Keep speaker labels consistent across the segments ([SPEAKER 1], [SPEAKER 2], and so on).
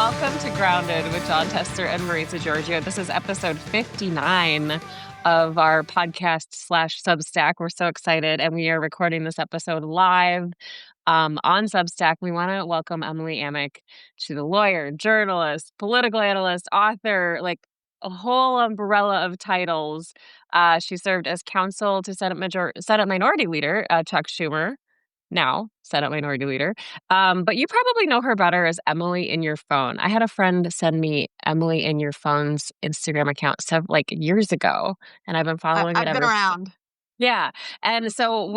[SPEAKER 1] Welcome to Grounded with John Tester and Marisa Giorgio. This is episode 59 of our podcast / Substack. We're so excited, and we are recording this episode live on Substack. We want to welcome Emily Amick. She's a lawyer, journalist, political analyst, author, like a whole umbrella of titles. She served as counsel to Senate Minority Leader Chuck Schumer, now Senate Minority Leader. But you probably know her better as Emily in Your Phone. I had a friend send me Emily in Your Phone's Instagram account years ago, and I've been following it
[SPEAKER 2] I've been
[SPEAKER 1] ever.
[SPEAKER 2] around.
[SPEAKER 1] Yeah. And so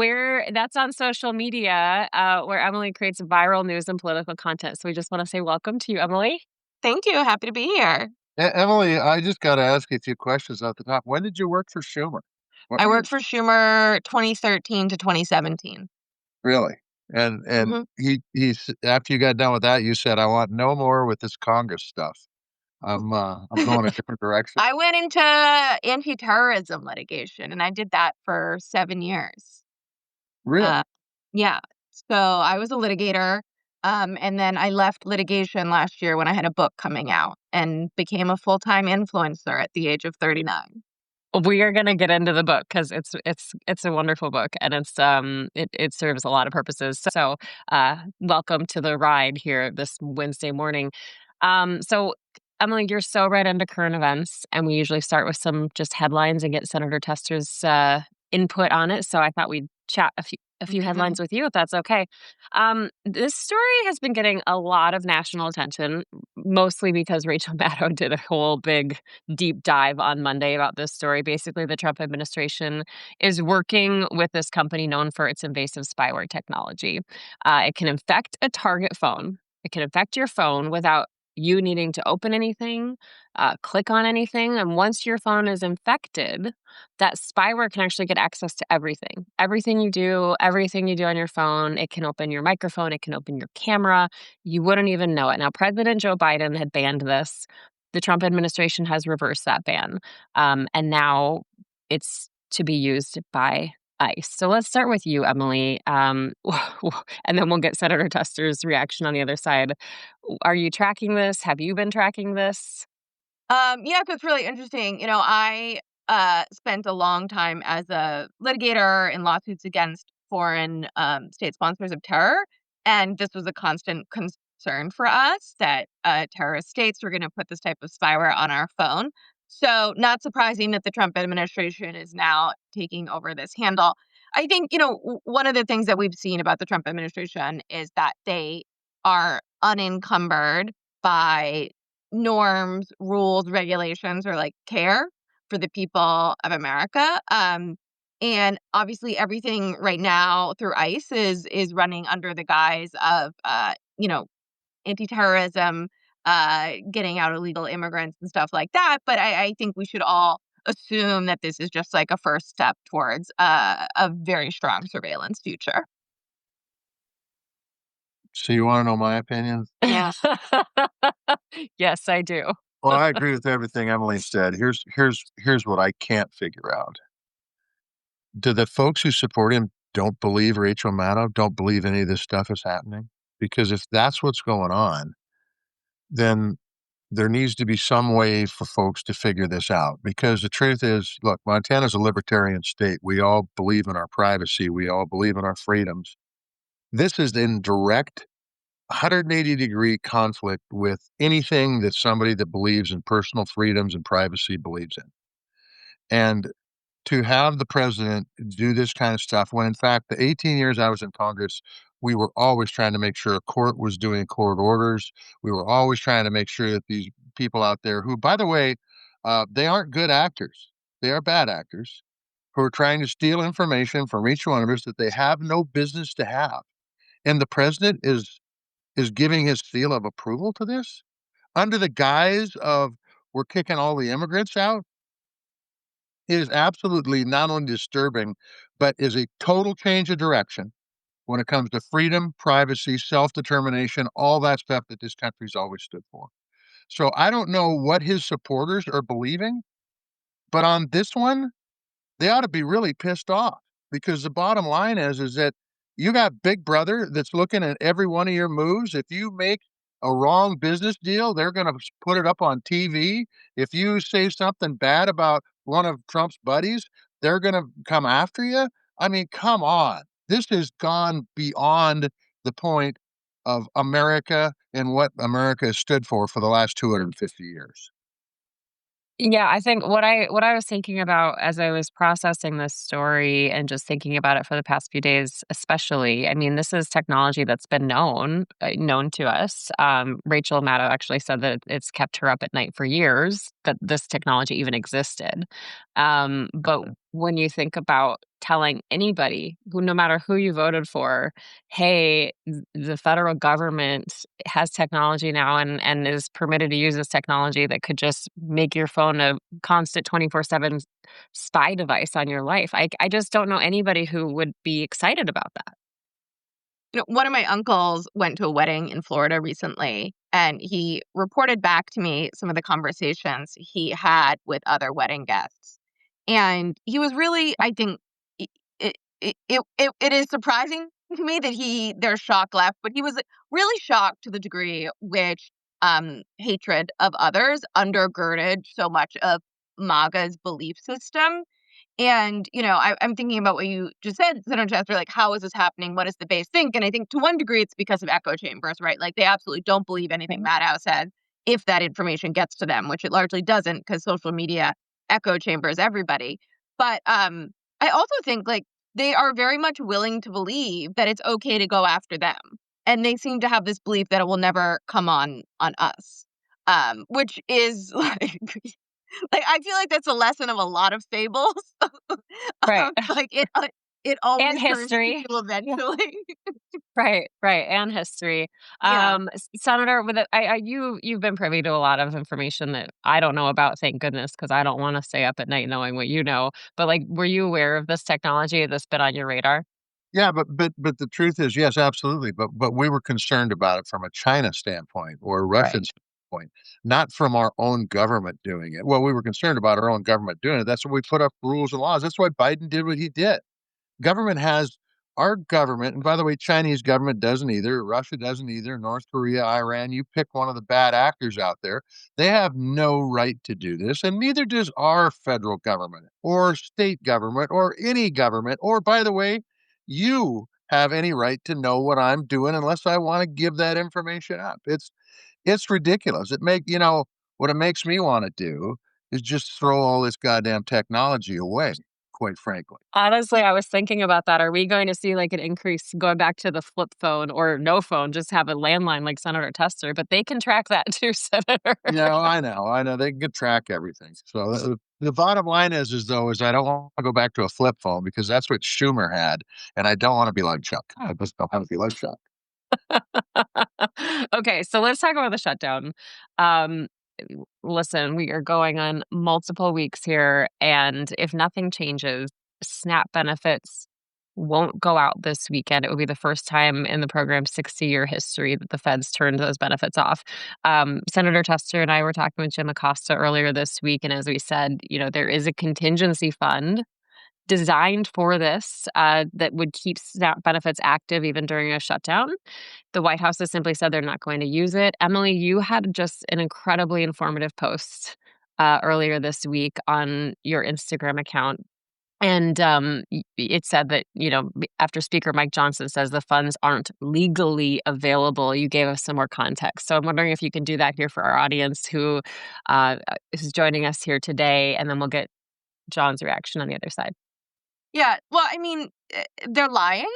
[SPEAKER 1] that's on social media, where Emily creates viral news and political content. So we just want to say welcome to you, Emily.
[SPEAKER 2] Thank you. Happy to be here.
[SPEAKER 3] Emily, I just got to ask you a few questions off the top. When did you work for Schumer?
[SPEAKER 2] I worked for Schumer 2013 to 2017.
[SPEAKER 3] Really? And he after you got done with that, you said, "I want no more with this Congress stuff. I'm going a different direction."
[SPEAKER 2] I went into anti-terrorism litigation, and I did that for 7 years.
[SPEAKER 3] Really?
[SPEAKER 2] Yeah. So I was a litigator, and then I left litigation last year when I had a book coming out and became a full-time influencer at the age of 39.
[SPEAKER 1] We are going to get into the book because it's a wonderful book, and it serves a lot of purposes. So welcome to the ride here this Wednesday morning. So Emily, you're so right into current events, and we usually start with some just headlines and get Senator Tester's input on it. So I thought we'd chat a few headlines with you, if that's okay. This story has been getting a lot of national attention, mostly because Rachel Maddow did a whole big deep dive on Monday about this story. Basically, the Trump administration is working with this company known for its invasive spyware technology. It can infect a target phone. It can infect your phone without you needing to open anything, click on anything. And once your phone is infected, that spyware can actually get access to everything. Everything you do on your phone. It can open your microphone. It can open your camera. You wouldn't even know it. Now, President Joe Biden had banned this. The Trump administration has reversed that ban. And now it's to be used by ICE. So let's start with you, Emily, and then we'll get Senator Tester's reaction on the other side. Are you tracking this? Have you been tracking this?
[SPEAKER 2] Yeah, so it's really interesting. I spent a long time as a litigator in lawsuits against foreign state sponsors of terror, and this was a constant concern for us that terrorist states were going to put this type of spyware on our phone. So not surprising that the Trump administration is now taking over this handle. I think, one of the things that we've seen about the Trump administration is that they are unencumbered by norms, rules, regulations, or like care for the people of America. And obviously everything right now through ICE is running under the guise of anti-terrorism, getting out illegal immigrants and stuff like that. But I think we should all assume that this is just like a first step towards a very strong surveillance future.
[SPEAKER 3] So you want to know my opinion?
[SPEAKER 2] Yeah.
[SPEAKER 1] Yes, I do.
[SPEAKER 3] Well, I agree with everything Emily said. Here's what I can't figure out. Do the folks who support him don't believe Rachel Maddow, don't believe any of this stuff is happening? Because if that's what's going on, then there needs to be some way for folks to figure this out. Because the truth is, look, Montana's a libertarian state. We all believe in our privacy. We all believe in our freedoms. This is in direct 180-degree conflict with anything that somebody that believes in personal freedoms and privacy believes in. And to have the president do this kind of stuff, when in fact, the 18 years I was in Congress, we were always trying to make sure a court was doing court orders. We were always trying to make sure that these people out there who, by the way, they aren't good actors. They are bad actors who are trying to steal information from each one of us that they have no business to have. And the president is giving his seal of approval to this under the guise of we're kicking all the immigrants out. It is absolutely not only disturbing, but is a total change of direction when it comes to freedom, privacy, self-determination, all that stuff that this country's always stood for. So I don't know what his supporters are believing, but on this one, they ought to be really pissed off, because the bottom line is that you got Big Brother that's looking at every one of your moves. If you make a wrong business deal, they're going to put it up on TV. If you say something bad about one of Trump's buddies, they're going to come after you. I mean, come on. This has gone beyond the point of America and what America has stood for the last 250 years.
[SPEAKER 1] Yeah, I think what I was thinking about as I was processing this story and just thinking about it for the past few days, especially, I mean, this is technology that's been known to us. Rachel Maddow actually said that it's kept her up at night for years that this technology even existed. But when you think about telling anybody, who, no matter who you voted for, hey, the federal government has technology now and is permitted to use this technology that could just make your phone a constant 24/7 spy device on your life. I just don't know anybody who would be excited about that.
[SPEAKER 2] One of my uncles went to a wedding in Florida recently, and he reported back to me some of the conversations he had with other wedding guests. And he was really, I think, I it is surprising to me that there's shock left, but he was really shocked to the degree which hatred of others undergirded so much of MAGA's belief system. And, I'm thinking about what you just said, Senator Chester, like, how is this happening? What does the base think? And I think to one degree, it's because of echo chambers, right? Like, they absolutely don't believe anything Maddow said if that information gets to them, which it largely doesn't because social media echo chambers everybody. But I also think, like, they are very much willing to believe that it's okay to go after them. And they seem to have this belief that it will never come on us, which is like, I feel like that's a lesson of a lot of fables.
[SPEAKER 1] Right.
[SPEAKER 2] Like, it
[SPEAKER 1] And
[SPEAKER 2] always turns to
[SPEAKER 1] history.
[SPEAKER 2] you eventually.
[SPEAKER 1] Right, right, and history.
[SPEAKER 2] Yeah.
[SPEAKER 1] Senator, with it, you've been privy to a lot of information that I don't know about, thank goodness, because I don't want to stay up at night knowing what you know. But like, were you aware of this technology that's been on your radar?
[SPEAKER 3] Yeah, but the truth is, yes, absolutely. But we were concerned about it from a China standpoint or a
[SPEAKER 1] Right.
[SPEAKER 3] Russian standpoint, not from our own government doing it. Well, we were concerned about our own government doing it. That's why we put up rules and laws. That's why Biden did what he did. Government has our government, and by the way, Chinese government doesn't either, Russia doesn't either, North Korea, Iran, you pick one of the bad actors out there. They have no right to do this, and neither does our federal government or state government or any government, or by the way, you have any right to know what I'm doing unless I want to give that information up. It's ridiculous. What it makes me want to do is just throw all this goddamn technology away, quite frankly.
[SPEAKER 1] Honestly, I was thinking about that. Are we going to see like an increase going back to the flip phone or no phone, just have a landline like Senator Tester, but they can track that too, Senator.
[SPEAKER 3] No, I know. They can track everything. So the bottom line is I don't want to go back to a flip phone because that's what Schumer had, and I don't want to be like Chuck. I just don't want to be like Chuck.
[SPEAKER 1] Okay, so let's talk about the shutdown. Um, Listen, we are going on multiple weeks here, and if nothing changes, SNAP benefits won't go out this weekend. It will be the first time in the program's 60-year history that the feds turned those benefits off. Senator Tester and I were talking with Jim Acosta earlier this week, and as we said, there is a contingency fund designed for this that would keep SNAP benefits active even during a shutdown. The White House has simply said they're not going to use it. Emily, you had just an incredibly informative post earlier this week on your Instagram account. And it said that, after Speaker Mike Johnson says the funds aren't legally available, you gave us some more context. So I'm wondering if you can do that here for our audience who is joining us here today, and then we'll get John's reaction on the other side.
[SPEAKER 2] Yeah. Well, I mean, they're lying,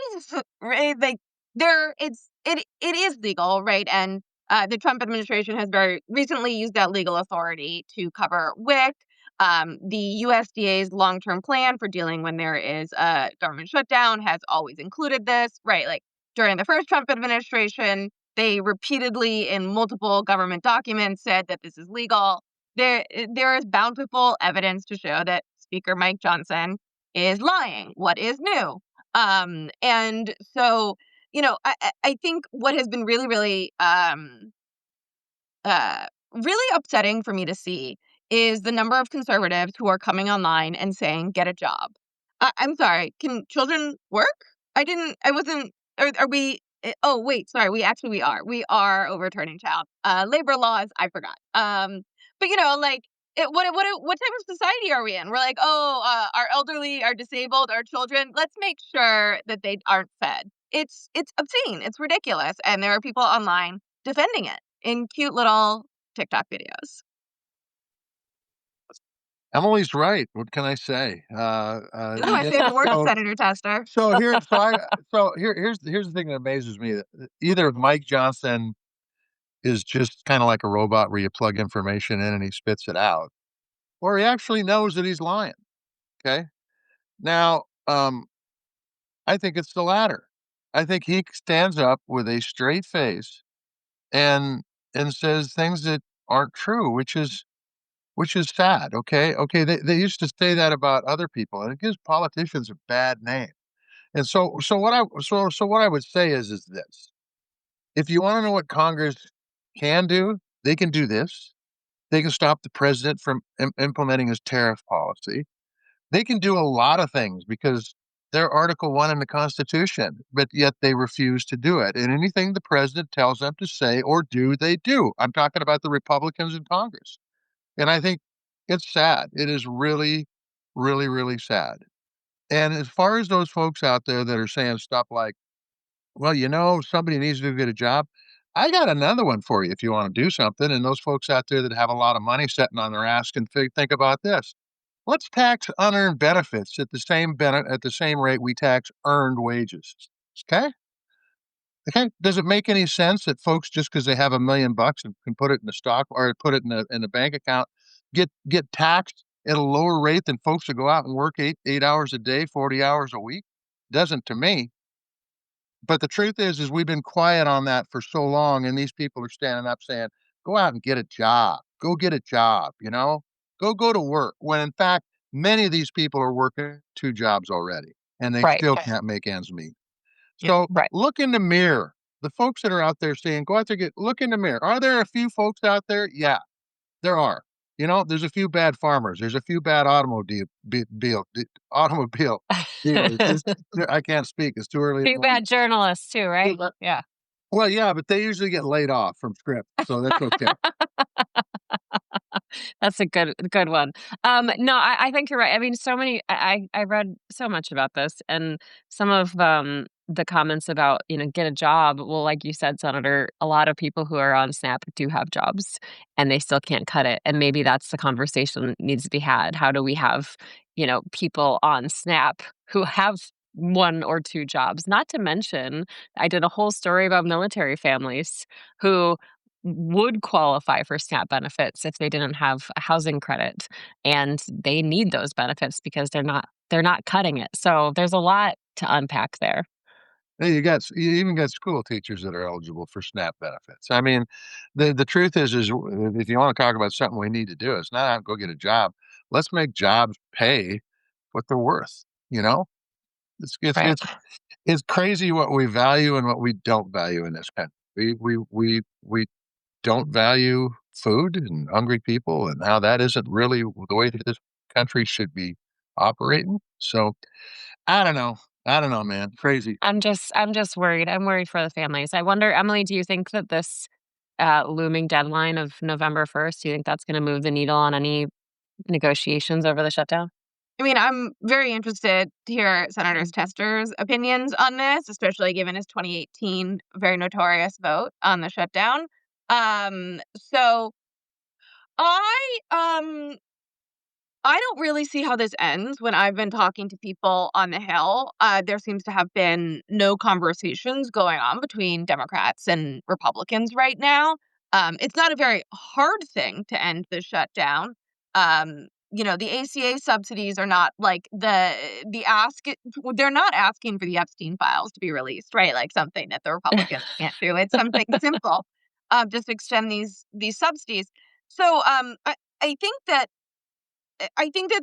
[SPEAKER 2] right? Like, it is legal, right? And the Trump administration has very recently used that legal authority to cover WIC. The USDA's long-term plan for dealing when there is a government shutdown has always included this, right? Like, during the first Trump administration, they repeatedly in multiple government documents said that this is legal. There is bountiful evidence to show that Speaker Mike Johnson is lying. What is new? And so, I think what has been really, really, really upsetting for me to see is the number of conservatives who are coming online and saying, "Get a job." I'm sorry. Can children work? I wasn't. Are we Oh, wait, sorry. We are. We are overturning child labor laws. I forgot. But like, what type of society are we in? We're like, oh, our elderly, our disabled, our children. Let's make sure that they aren't fed. It's obscene. It's ridiculous, and there are people online defending it in cute little TikTok videos.
[SPEAKER 3] Emily's right. What can I say?
[SPEAKER 2] No, I say the word, Senator Tester.
[SPEAKER 3] Here's the thing that amazes me. That either Mike Johnson is just kind of like a robot where you plug information in and he spits it out, or he actually knows that he's lying. Okay. Now, I think it's the latter. I think he stands up with a straight face and says things that aren't true, which is sad. Okay. Okay. They used to say that about other people, and it gives politicians a bad name. And so what I would say is this: if you want to know what Congress can do, they can do this. They can stop the president from implementing his tariff policy. They can do a lot of things because they're Article 1 in the Constitution, but yet they refuse to do it. And anything the president tells them to say or do, they do. I'm talking about the Republicans in Congress. And I think it's sad. It is really, really, really sad. And as far as those folks out there that are saying stuff like, well, somebody needs to get a job. I got another one for you if you want to do something. And those folks out there that have a lot of money sitting on their ass can think about this. Let's tax unearned benefits at at the same rate we tax earned wages. Okay? Okay. Does it make any sense that folks, just because they have $1 million and can put it in the stock or put it in a bank account, get taxed at a lower rate than folks that go out and work 8 hours a day, 40 hours a week? Doesn't to me. But the truth is we've been quiet on that for so long, and these people are standing up saying, "Go out and get a job. Go get a job, Go to work." When in fact, many of these people are working 2 jobs already, and they
[SPEAKER 1] Right.
[SPEAKER 3] still can't make ends meet.
[SPEAKER 1] Yeah,
[SPEAKER 3] So,
[SPEAKER 1] right.
[SPEAKER 3] look in the mirror. The folks that are out there saying, "Go out there, look in the mirror." Are there a few folks out there? Yeah, there are. There's a few bad farmers. There's a few bad automobile dealers. I can't speak. It's too early in the
[SPEAKER 1] Few
[SPEAKER 3] morning.
[SPEAKER 1] bad journalists too, right? Yeah.
[SPEAKER 3] Well, yeah, but they usually get laid off from script, so that's okay.
[SPEAKER 1] That's a good one. No, I think you're right. I mean, so many. I read so much about this, and some of the comments about get a job. Well, like you said, Senator, a lot of people who are on SNAP do have jobs, and they still can't cut it. And maybe that's the conversation that needs to be had. How do we have people on SNAP who have 1 or 2 jobs? Not to mention, I did a whole story about military families who would qualify for SNAP benefits if they didn't have a housing credit, and they need those benefits because they're not cutting it. So there's a lot to unpack there.
[SPEAKER 3] Hey, you even got school teachers that are eligible for SNAP benefits. I mean, the truth is if you want to talk about something we need to do, it's not go get a job. Let's make jobs pay what they're worth. It's it's
[SPEAKER 1] Right.
[SPEAKER 3] it's it's crazy what we value and what we don't value in this country. We don't value food and hungry people, and how that isn't really the way that this country should be operating. So I don't know. I don't know, man. Crazy.
[SPEAKER 1] I'm just worried. I'm worried for the families. I wonder, Emily, do you think that this looming deadline of November 1st, do you think that's going to move the needle on any negotiations over the shutdown?
[SPEAKER 2] I mean, I'm very interested to hear Senator Tester's opinions on this, especially given his 2018 very notorious vote on the shutdown. So I I don't really see how this ends. When I've been talking to people on the Hill, there seems to have been no conversations going on between Democrats and Republicans right now. It's not a very hard thing to end the shutdown. The ACA subsidies are not like the ask. They're not asking for the Epstein files to be released, right? Like something that the Republicans can't do. It's something simple. Just extend these subsidies. So I think that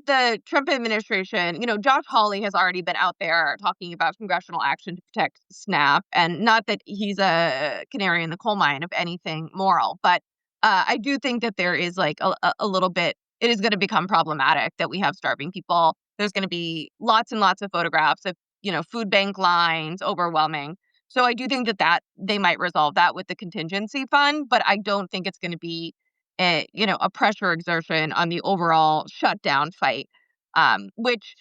[SPEAKER 2] the Trump administration, Josh Hawley has already been out there talking about congressional action to protect SNAP, and not that he's a canary in the coal mine of anything moral, but I do think that there is like a little bit, it is going to become problematic that we have starving people. There's going to be lots and lots of photographs of, food bank lines, overwhelming. So I do think that they might resolve that with the contingency fund, but I don't think it's going to be a pressure exertion on the overall shutdown fight. Which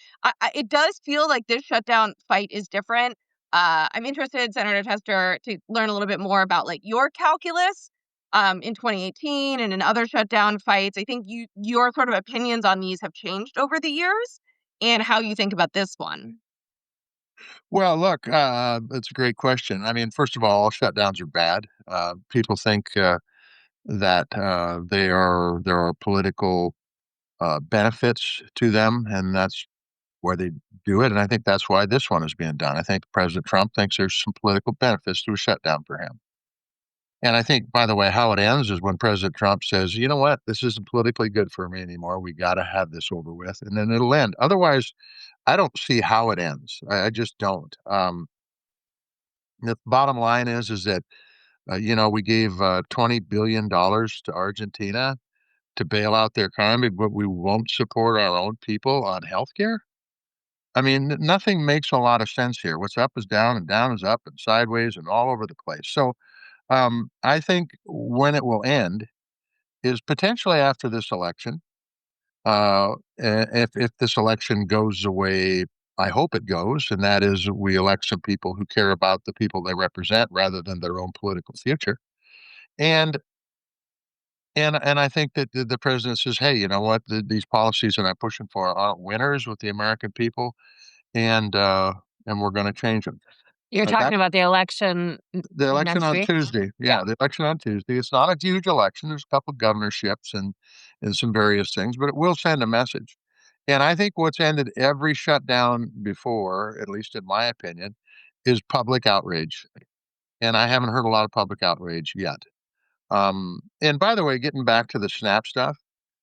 [SPEAKER 2] it does feel like this shutdown fight is different. I'm interested, Senator Tester, to learn a little bit more about like your calculus in 2018 and in other shutdown fights. I think your sort of opinions on these have changed over the years, and how you think about this one.
[SPEAKER 3] Well, look, it's a great question. I mean, first of all shutdowns are bad. People think that there are political benefits to them, and that's where they do it. And I think that's why this one is being done. I think President Trump thinks there's some political benefits to a shutdown for him. And I think, by the way, how it ends is when President Trump says, you know what, this isn't politically good for me anymore. We got to have this over with. And then it'll end. Otherwise, I don't see how it ends. I just don't. The bottom line is that, we gave $20 billion to Argentina to bail out their economy, but we won't support our own people on healthcare. I mean, nothing makes a lot of sense here. What's up is down, and down is up, and sideways, and all over the place. So, I think when it will end is potentially after this election. If this election goes the way I hope it goes, and that is we elect some people who care about the people they represent rather than their own political future. And and I think that the president says, "Hey, you know what? These policies that I'm pushing for aren't winners with the American people, and and we're going to change them."
[SPEAKER 1] You're
[SPEAKER 3] That
[SPEAKER 1] talking about the election
[SPEAKER 3] The election
[SPEAKER 1] next
[SPEAKER 3] on
[SPEAKER 1] week?
[SPEAKER 3] Tuesday.
[SPEAKER 1] Yeah.
[SPEAKER 3] Yeah, the election on Tuesday. It's not a huge election. There's a couple governorships and some various things, but it will send a message. And I think what's ended every shutdown before, at least in my opinion, is public outrage. And I haven't heard a lot of public outrage yet. And by the way, getting back to the SNAP stuff,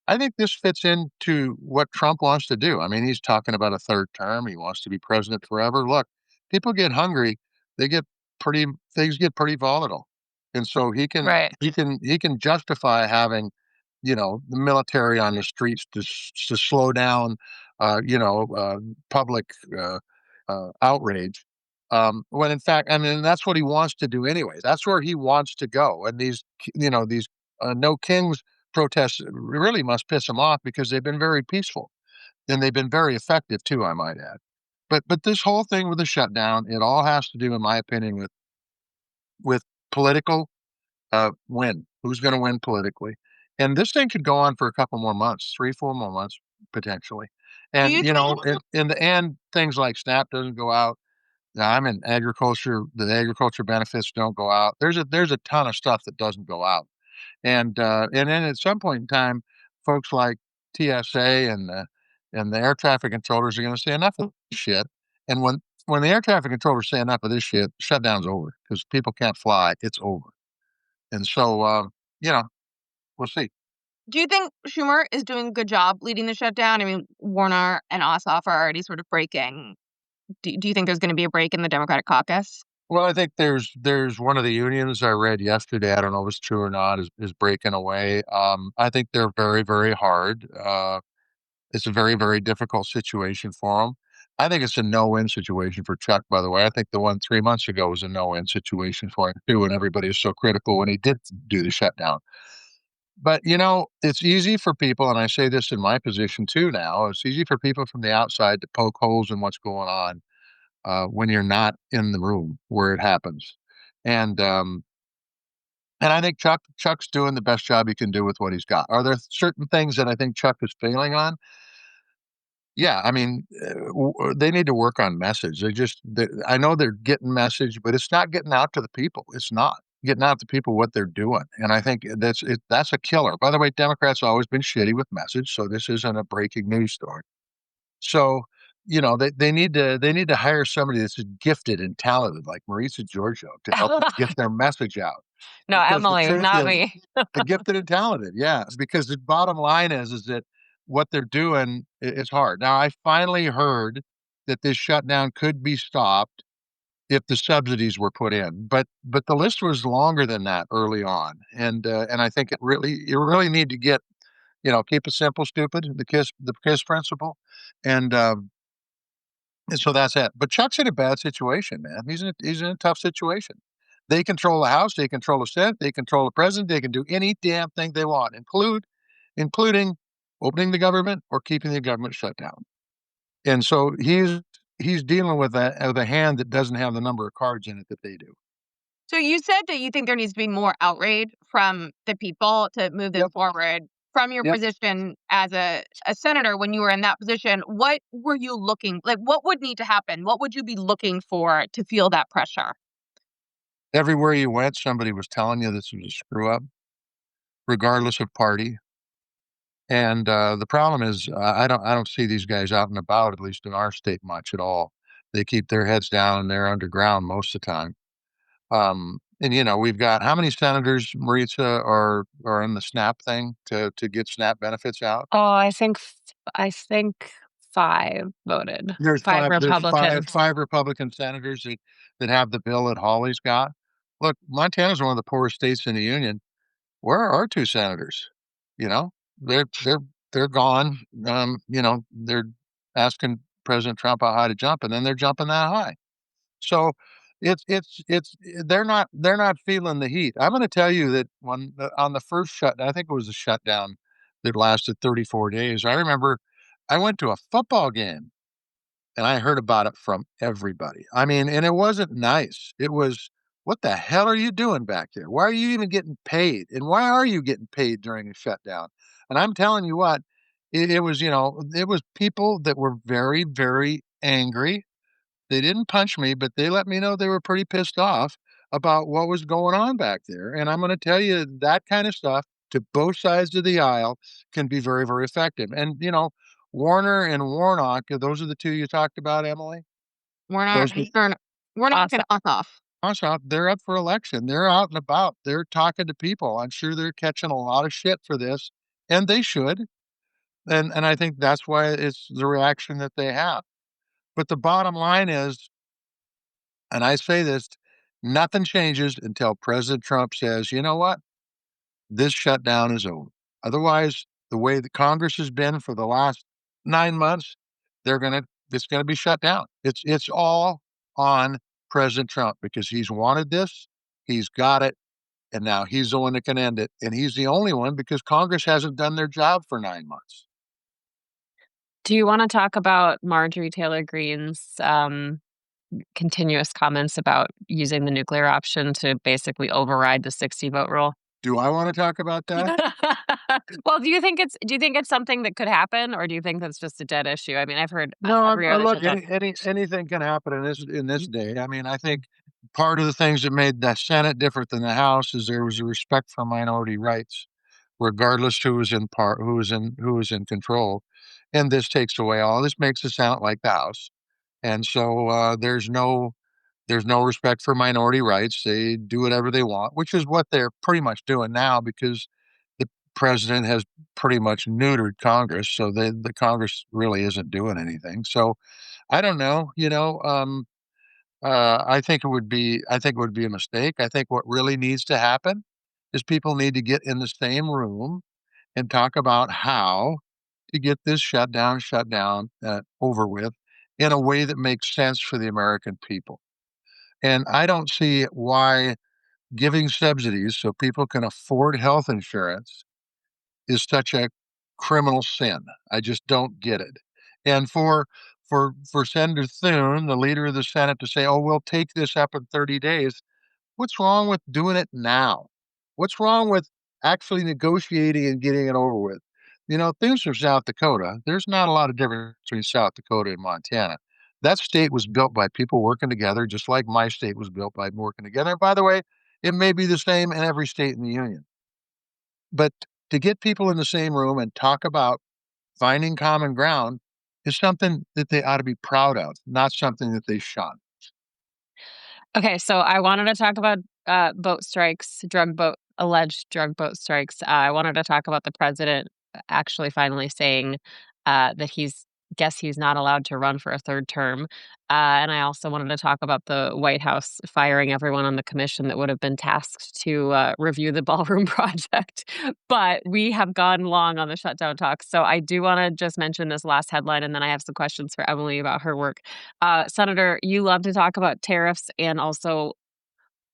[SPEAKER 3] I think this fits into what Trump wants to do. I mean, he's talking about a third term. He wants to be president forever. Look, people get hungry. They get pretty things get pretty volatile. And so
[SPEAKER 1] Right.
[SPEAKER 3] he can justify having, the military on the streets to slow down public outrage. When in fact, I mean, that's what he wants to do anyway. That's where he wants to go. And these no kings protests really must piss him off because they've been very peaceful and they've been very effective too, I might add. But this whole thing with the shutdown, it all has to do, in my opinion, with political win. Who's going to win politically? And this thing could go on for a couple more months, 3, 4 more months potentially.
[SPEAKER 2] Do
[SPEAKER 3] And
[SPEAKER 2] you think
[SPEAKER 3] in the end, things like SNAP doesn't go out. Now, I'm in agriculture. The agriculture benefits don't go out. There's a ton of stuff that doesn't go out. And then at some point in time, folks like TSA and the air traffic controllers are going to say enough of this shit. And when the air traffic controllers say enough of this shit, shutdown's over because people can't fly. It's over. And so, you know, we'll see.
[SPEAKER 2] do you think Schumer is doing a good job leading the shutdown? I mean, Warner and Ossoff are already sort of breaking. Do you think there's going to be a break in the Democratic caucus?
[SPEAKER 3] Well, I think there's one of the unions I read yesterday. I don't know if it's true or not. Is breaking away. I think they're very very hard. It's a very, very difficult situation for him. I think it's a no-win situation for Chuck, by the way. I think the one 3 months ago was a no-win situation for him too, and everybody was so critical when he did do the shutdown. But, it's easy for people, and I say this in my position too now, it's easy for people from the outside to poke holes in what's going on, when you're not in the room where it happens. And, um, and I think Chuck's doing the best job he can do with what he's got. Are there certain things that I think Chuck is failing on? Yeah, I mean, they need to work on message. I know they're getting message, but it's not getting out to the people. It's not getting out to people what they're doing, and I think that's a killer. By the way, Democrats always been shitty with message, so this isn't a breaking news story. So, they need to hire somebody that's gifted and talented like Marisa Giorgio to help them get their message out.
[SPEAKER 1] No,
[SPEAKER 3] Because the
[SPEAKER 1] Emily,
[SPEAKER 3] truth
[SPEAKER 1] not
[SPEAKER 3] is
[SPEAKER 1] me.
[SPEAKER 3] the gifted and talented, yeah, because the bottom line is that what they're doing is hard. Now, I finally heard that this shutdown could be stopped if the subsidies were put in, but the list was longer than that early on, and I think you really need to get keep it simple, stupid, the KISS principle, and And so that's it. But Chuck's in a bad situation, man. He's in a tough situation. They control the House, they control the Senate, they control the president, they can do any damn thing they want, including opening the government or keeping the government shut down. And so he's dealing with a hand that doesn't have the number of cards in it that they do.
[SPEAKER 2] So you said that you think there needs to be more outrage from the people to move this
[SPEAKER 3] Yep.
[SPEAKER 2] forward. From your
[SPEAKER 3] Yep.
[SPEAKER 2] position as a senator, when you were in that position, what were you looking like? What would need to happen? What would you be looking for to feel that pressure?
[SPEAKER 3] Everywhere you went, somebody was telling you this was a screw up, regardless of party. And the problem is, I don't see these guys out and about, at least in our state, much at all. They keep their heads down and they're underground most of the time. And we've got how many senators, Maritza, are in the SNAP thing to get SNAP benefits out?
[SPEAKER 1] Oh, I think 5 voted.
[SPEAKER 3] There's
[SPEAKER 1] 5
[SPEAKER 3] five. There's
[SPEAKER 1] Republicans.
[SPEAKER 3] five Republican senators that have the bill that Hawley's got. Look, Montana's one of the poorest states in the union. Where are our 2 senators? You know, they're gone. They're asking President Trump how high to jump, and then they're jumping that high. So it's they're not feeling the heat. I'm going to tell you that on the first shutdown, I think it was a shutdown that lasted 34 days. I remember I went to a football game and I heard about it from everybody. I mean, and it wasn't nice. It was, what the hell are you doing back there? Why are you even getting paid? And why are you getting paid during a shutdown? And I'm telling you what, it was, it was people that were very, very angry. They didn't punch me, but they let me know they were pretty pissed off about what was going on back there. And I'm going to tell you that kind of stuff to both sides of the aisle can be very, very effective. And, Warner and Warnock, those are the 2 you talked about, Emily.
[SPEAKER 2] Warnock
[SPEAKER 3] Those
[SPEAKER 2] and Ossoff.
[SPEAKER 3] Also, they're up for election. They're out and about. They're talking to people. I'm sure they're catching a lot of shit for this, and they should. And I think that's why it's the reaction that they have. But the bottom line is, and I say this, nothing changes until President Trump says, you know what? This shutdown is over. Otherwise, the way the Congress has been for the last 9 months, it's gonna be shut down. It's all on President Trump because he's wanted this, he's got it, and now he's the one that can end it. And he's the only one because Congress hasn't done their job for 9 months.
[SPEAKER 1] Do you wanna talk about Marjorie Taylor Greene's, continuous comments about using the nuclear option to basically override the 60 vote rule?
[SPEAKER 3] Do I want to talk about that?
[SPEAKER 1] Well, do you think it's something that could happen, or do you think that's just a dead issue? I mean, I've heard
[SPEAKER 3] No,
[SPEAKER 1] every other
[SPEAKER 3] look,
[SPEAKER 1] shutdown.
[SPEAKER 3] anything can happen in this day. I mean, I think part of the things that made the Senate different than the House is there was a respect for minority rights, regardless who was in control. And this takes away all this makes it sound like the House. And so there's no respect for minority rights. They do whatever they want, which is what they're pretty much doing now because the president has pretty much neutered Congress. So the Congress really isn't doing anything. So I don't know, I think it would be a mistake. I think what really needs to happen is people need to get in the same room and talk about how to get this shutdown over with in a way that makes sense for the American people. And I don't see why giving subsidies so people can afford health insurance is such a criminal sin. I just don't get it. And for Senator Thune, the leader of the Senate, to say, "Oh, we'll take this up in 30 days," what's wrong with doing it now? What's wrong with actually negotiating and getting it over with? Things from South Dakota, there's not a lot of difference between South Dakota and Montana. That state was built by people working together, just like my state was built by working together. And by the way, it may be the same in every state in the union. But to get people in the same room and talk about finding common ground is something that they ought to be proud of, not something that they shun.
[SPEAKER 1] Okay, so I wanted to talk about boat strikes, alleged drug boat strikes. I wanted to talk about the president actually finally saying that he's guess he's not allowed to run for a third term. And I also wanted to talk about the White House firing everyone on the commission that would have been tasked to review the ballroom project. But we have gone long on the shutdown talk. So I do want to just mention this last headline, and then I have some questions for Emily about her work. Senator, you love to talk about tariffs and also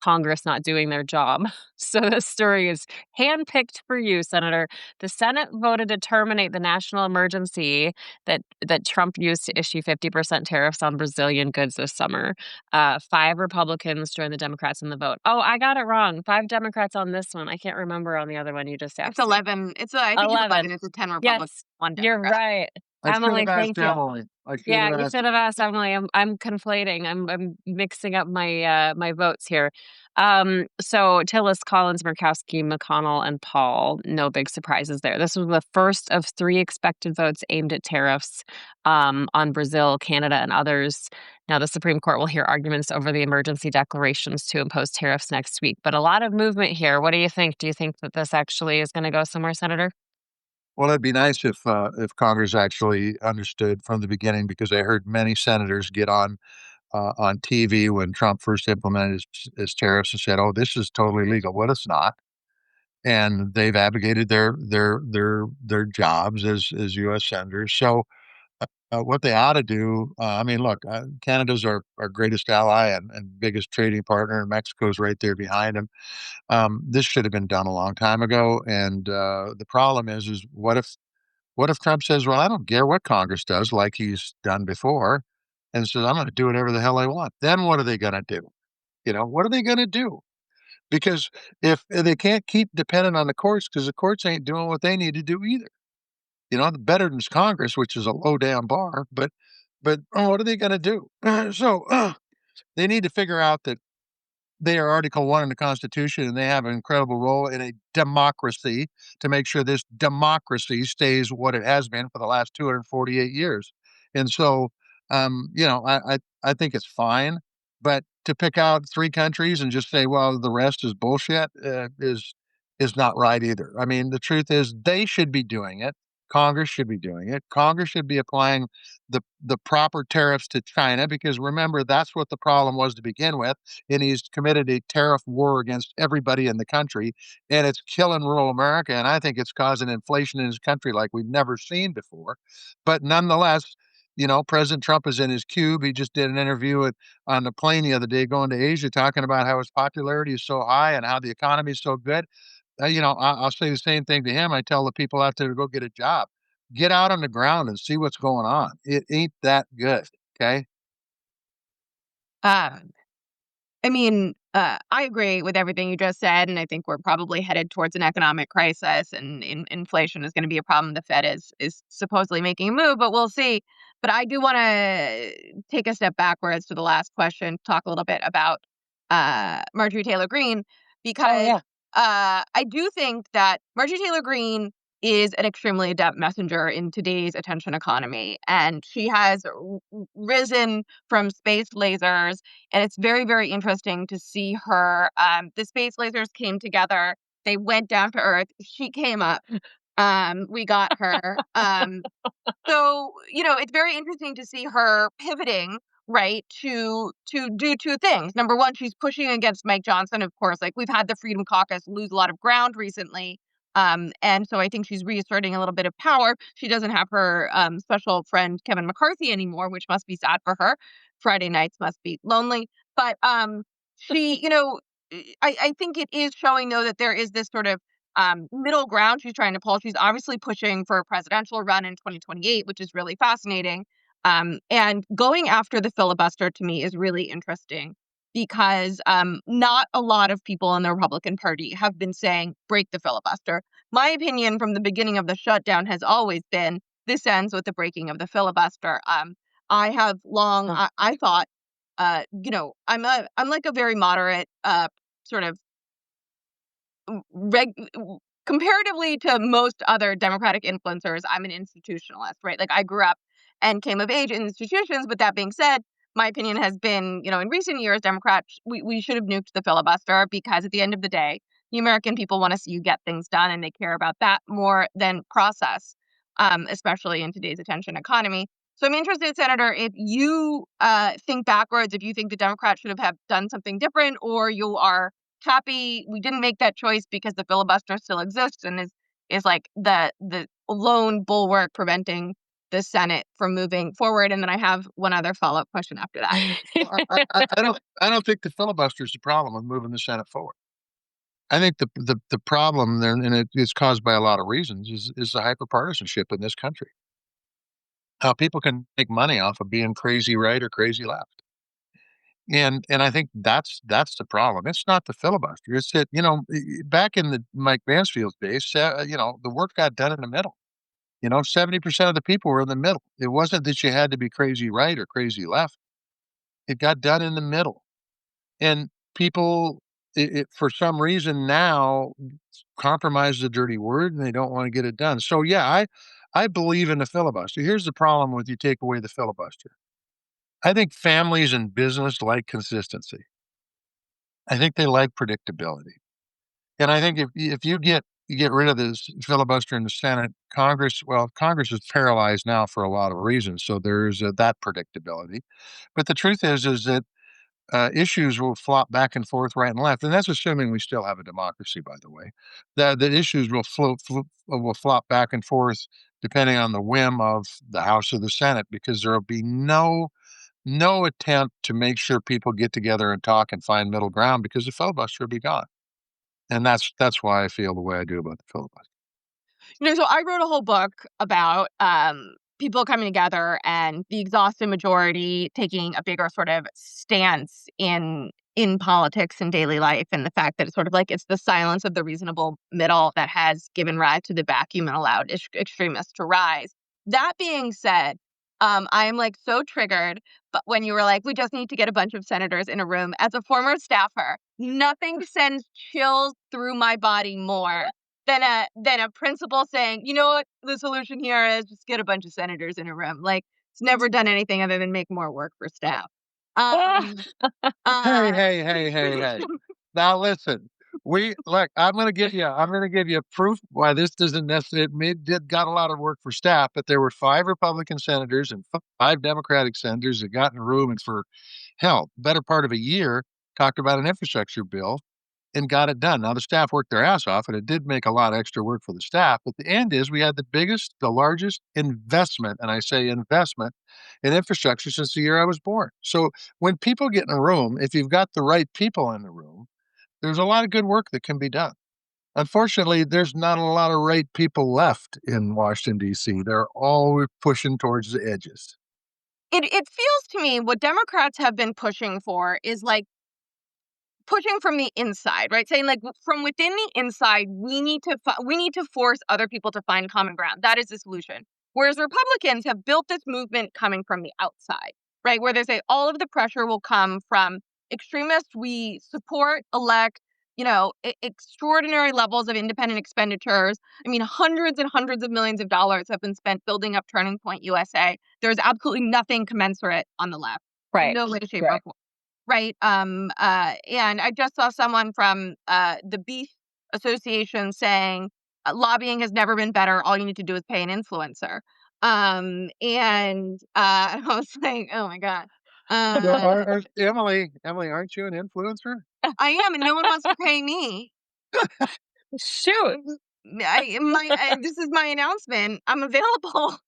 [SPEAKER 1] Congress not doing their job. So this story is handpicked for you, Senator. The Senate voted to terminate the national emergency that Trump used to issue 50% tariffs on Brazilian goods this summer. 5 Republicans joined the Democrats in the vote. Oh, I got it wrong. 5 Democrats on this one. I can't remember on the other one you just asked.
[SPEAKER 2] It's 11. I think it's 11. It's a 10 Republican,
[SPEAKER 1] Yes,
[SPEAKER 2] 1
[SPEAKER 1] you're
[SPEAKER 2] Democrat.
[SPEAKER 1] right.
[SPEAKER 3] I should
[SPEAKER 1] Emily,
[SPEAKER 3] have asked
[SPEAKER 1] thank you.
[SPEAKER 3] Emily.
[SPEAKER 1] Yeah, you should have asked Emily. I'm conflating. I'm mixing up my my votes here. So Tillis, Collins, Murkowski, McConnell, and Paul. No big surprises there. This was the first of 3 expected votes aimed at tariffs on Brazil, Canada, and others. Now, the Supreme Court will hear arguments over the emergency declarations to impose tariffs next week. But a lot of movement here. What do you think? Do you think that this actually is going to go somewhere, Senator?
[SPEAKER 3] Well, it'd be nice if Congress actually understood from the beginning, because I heard many senators get on TV when Trump first implemented his tariffs and said, "Oh, this is totally legal." Well, it's not, and they've abdicated their jobs as U.S. senators. So, what they ought to do, I mean, look, Canada's our greatest ally and biggest trading partner, and Mexico's right there behind them. This should have been done a long time ago. And the problem is what if Trump says, "Well, I don't care what Congress does," like he's done before, and says, "I'm going to do whatever the hell I want"? Then what are they going to do? What are they going to do? Because if they can't keep dependent on the courts, because the courts ain't doing what they need to do either. The better than Congress, which is a low down bar. But what are they going to do? So they need to figure out that they are Article 1 in the Constitution, and they have an incredible role in a democracy to make sure this democracy stays what it has been for the last 248 years. And so, I think it's fine, but to pick out 3 countries and just say, "Well, the rest is bullshit," is not right either. I mean, the truth is they should be doing it. Congress should be doing it. Congress should be applying the proper tariffs to China, because remember, that's what the problem was to begin with. And he's committed a tariff war against everybody in the country, and it's killing rural America. And I think it's causing inflation in his country like we've never seen before. But nonetheless, President Trump is in his cube. He just did an interview on the plane the other day going to Asia, talking about how his popularity is so high and how the economy is so good. I'll say the same thing to him. I tell the people out there to go get a job. Get out on the ground and see what's going on. It ain't that good. Okay.
[SPEAKER 2] Um, I mean, I agree with everything you just said, and I think we're probably headed towards an economic crisis, and inflation is going to be a problem. The Fed is supposedly making a move, but we'll see. But I do want to take a step backwards to the last question, talk a little bit about Marjorie Taylor Greene, because I do think that Marjorie Taylor Greene is an extremely adept messenger in today's attention economy, and she has risen from space lasers, and it's very, very interesting to see her. The space lasers came together; they went down to Earth. She came up. We got her. So it's very interesting to see her pivoting, right, to do 2 things. Number one, she's pushing against Mike Johnson, of course. Like, we've had the Freedom Caucus lose a lot of ground recently. And so I think she's reasserting a little bit of power. She doesn't have her special friend Kevin McCarthy anymore, which must be sad for her. Friday nights must be lonely. But she, I think it is showing, though, that there is this sort of middle ground she's trying to pull. She's obviously pushing for a presidential run in 2028, which is really fascinating. And going after the filibuster, to me, is really interesting, because not a lot of people in the Republican Party have been saying break the filibuster. My opinion from the beginning of the shutdown has always been this ends with the breaking of the filibuster. I have long, I thought, I'm like a very moderate sort of comparatively to most other Democratic influencers. I'm an institutionalist, right? Like, I grew up and came of age in institutions. But that being said, my opinion has been, in recent years, Democrats, we should have nuked the filibuster, because at the end of the day, the American people want to see you get things done, and they care about that more than process, especially in today's attention economy. So I'm interested, Senator, if you think backwards, if you think the Democrats should have done something different, or you are happy we didn't make that choice because the filibuster still exists and is like the lone bulwark preventing the Senate from moving forward. And then I have one other follow-up question after that.
[SPEAKER 3] Well, I don't think the filibuster is the problem with moving the Senate forward. I think the problem there, and it's caused by a lot of reasons, is the hyperpartisanship in this country. How people can make money off of being crazy right or crazy left. And I think that's the problem. It's not the filibuster. It's that, back in the Mike Mansfield days, the work got done in the middle. 70% of the people were in the middle. It wasn't that you had to be crazy right or crazy left. It got done in the middle. And people, for some reason now, compromise is a dirty word and they don't want to get it done. So, yeah, I believe in the filibuster. Here's the problem with you take away the filibuster. I think families and business like consistency. I think they like predictability. And I think if you get rid of this filibuster in the Senate, Congress is paralyzed now for a lot of reasons. So there's that predictability. But the truth is that issues will flop back and forth, right and left, and that's assuming we still have a democracy. By the way, that issues will flop back and forth depending on the whim of the House or the Senate, because there will be no attempt to make sure people get together and talk and find middle ground, because the filibuster will be gone. And that's why I feel the way I do about the filibuster.
[SPEAKER 2] So I wrote a whole book about people coming together and the exhausted majority taking a bigger sort of stance in politics and daily life, and the fact that it's sort of like it's the silence of the reasonable middle that has given rise to the vacuum and allowed extremists to rise. That being said, I am like so triggered, but when you were like, we just need to get a bunch of senators in a room, as a former staffer, nothing sends chills through my body more than a principal saying, you know what the solution here is, just get a bunch of senators in a room. Like, it's never done anything other than make more work for staff.
[SPEAKER 3] Hey. Now listen, I'm going to give you proof why this doesn't necessarily, got a lot of work for staff, but there were 5 Republican senators and 5 Democratic senators that got in a room and for better part of a year talked about an infrastructure bill and got it done. Now the staff worked their ass off and it did make a lot of extra work for the staff, but the end is we had the largest investment, and I say investment, in infrastructure since the year I was born. So when people get in a room, if you've got the right people in the room, there's a lot of good work that can be done. Unfortunately, there's not a lot of right people left in Washington, D.C. They're all pushing towards the edges.
[SPEAKER 2] It feels to me what Democrats have been pushing for is like pushing from the inside, right? Saying like from within the inside, we need to force other people to find common ground. That is the solution. Whereas Republicans have built this movement coming from the outside, right? Where they say all of the pressure will come from extremists we support, elect, extraordinary levels of independent expenditures. I mean, hundreds and hundreds of millions of dollars have been spent building up Turning Point USA. There's absolutely nothing commensurate on the left.
[SPEAKER 1] Right.
[SPEAKER 2] No way to shape or form. Right. And I just saw someone from the Beef Association saying lobbying has never been better. All you need to do is pay an influencer. And I was like, oh my God.
[SPEAKER 3] Emily, aren't you an influencer?
[SPEAKER 2] I am, and no one wants to pay me.
[SPEAKER 1] Shoot.
[SPEAKER 2] This is my announcement. I'm available.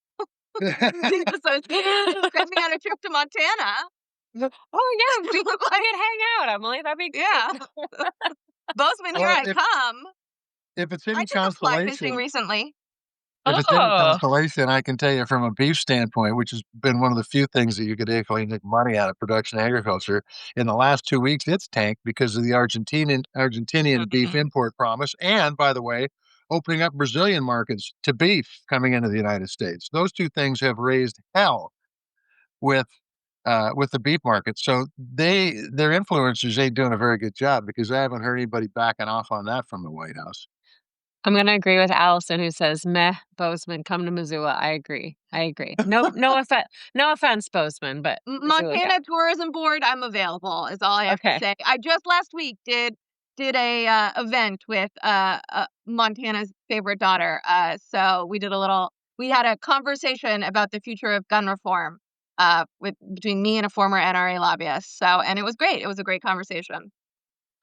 [SPEAKER 2] So send me on a trip to Montana.
[SPEAKER 1] Oh yeah, we could hang out, Emily. That'd be
[SPEAKER 2] good. Bozeman, here I come.
[SPEAKER 3] If it's any
[SPEAKER 2] I took a fly fishing
[SPEAKER 3] consolation,
[SPEAKER 2] recently.
[SPEAKER 3] if it's any consolation, I can tell you from a beef standpoint, which has been one of the few things that you could actually make money out of production agriculture. In the last 2 weeks, it's tanked because of the Argentinian beef import promise, and by the way, opening up Brazilian markets to beef coming into the United States. Those 2 things have raised hell with the beef market. So their influencers ain't doing a very good job, because I haven't heard anybody backing off on that from the White House.
[SPEAKER 1] I'm going to agree with Allison, who says, meh, Bozeman, come to Missoula. I agree. No offense, Bozeman, but
[SPEAKER 2] Montana Tourism Board, I'm available, is all I have to say. I just last week did a event with Montana's favorite daughter. So we did a little we had a conversation about the future of gun reform between me and a former NRA lobbyist. So, and it was great. It was a great conversation.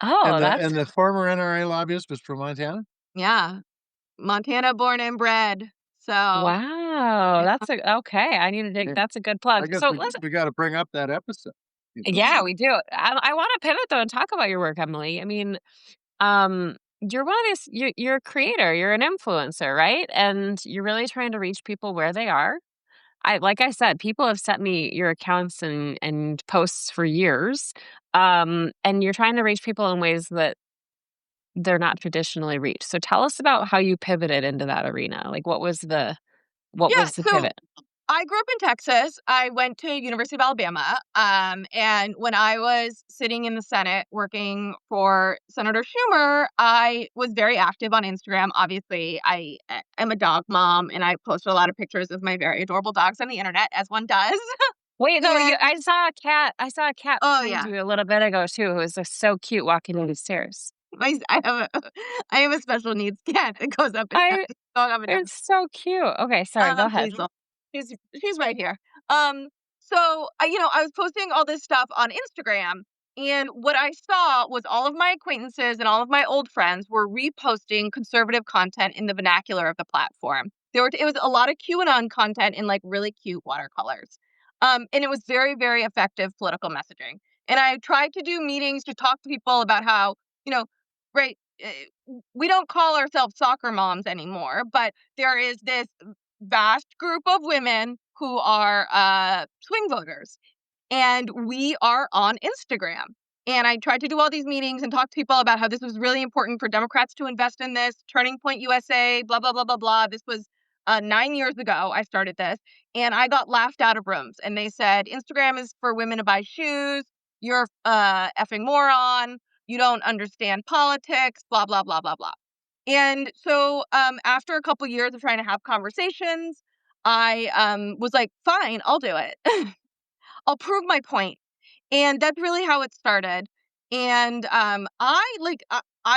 [SPEAKER 1] Oh, that's
[SPEAKER 3] And the former NRA lobbyist was from Montana?
[SPEAKER 2] Yeah. Montana born and bred. So,
[SPEAKER 1] wow. That's okay. I need to
[SPEAKER 3] Yeah.
[SPEAKER 1] that's a good
[SPEAKER 3] I
[SPEAKER 1] plug.
[SPEAKER 3] guess
[SPEAKER 1] So
[SPEAKER 3] we
[SPEAKER 1] listen,
[SPEAKER 3] we gotta bring up that episode.
[SPEAKER 1] yeah, we do. I want to pivot though and talk about your work, Emily. I mean, you're one of these. You're a creator. You're an influencer, right? And you're really trying to reach people where they are. Like I said, people have sent me your accounts and posts for years, and you're trying to reach people in ways that they're not traditionally reached. So tell us about how you pivoted into that arena. Like, what
[SPEAKER 2] yeah.
[SPEAKER 1] was the
[SPEAKER 2] So,
[SPEAKER 1] pivot?
[SPEAKER 2] I grew up in Texas. I went to University of Alabama. And when I was sitting in the Senate working for Senator Schumer, I was very active on Instagram. Obviously, I am a dog mom, and I post a lot of pictures of my very adorable dogs on the internet, as one does.
[SPEAKER 1] Wait, no,
[SPEAKER 2] And
[SPEAKER 1] I saw a cat. I saw a cat
[SPEAKER 2] oh
[SPEAKER 1] behind
[SPEAKER 2] yeah,
[SPEAKER 1] you a little bit ago too. Who was just so cute walking down the stairs.
[SPEAKER 2] I have a I have a special needs cat that goes up and down,
[SPEAKER 1] I
[SPEAKER 2] going up and down.
[SPEAKER 1] It's so cute. Okay, sorry. Go ahead.
[SPEAKER 2] Hazel. She's right here. So I was posting all this stuff on Instagram, and what I saw was all of my acquaintances and all of my old friends were reposting conservative content in the vernacular of the platform. It was a lot of QAnon content in like really cute watercolors. And it was very, very effective political messaging. And I tried to do meetings to talk to people about how, you know, right, we don't call ourselves soccer moms anymore, but there is this vast group of women who are swing voters, and we are on Instagram. And I tried to do all these meetings and talk to people about how this was really important for Democrats to invest in this. Turning Point USA, blah, blah, blah, blah, blah. This was 9 years ago I started this, and I got laughed out of rooms. And they said, Instagram is for women to buy shoes. You're effing moron. You don't understand politics, blah, blah, blah, blah, blah. And so after a couple years of trying to have conversations, I was like, fine, I'll do it. I'll prove my point. And that's really how it started. And I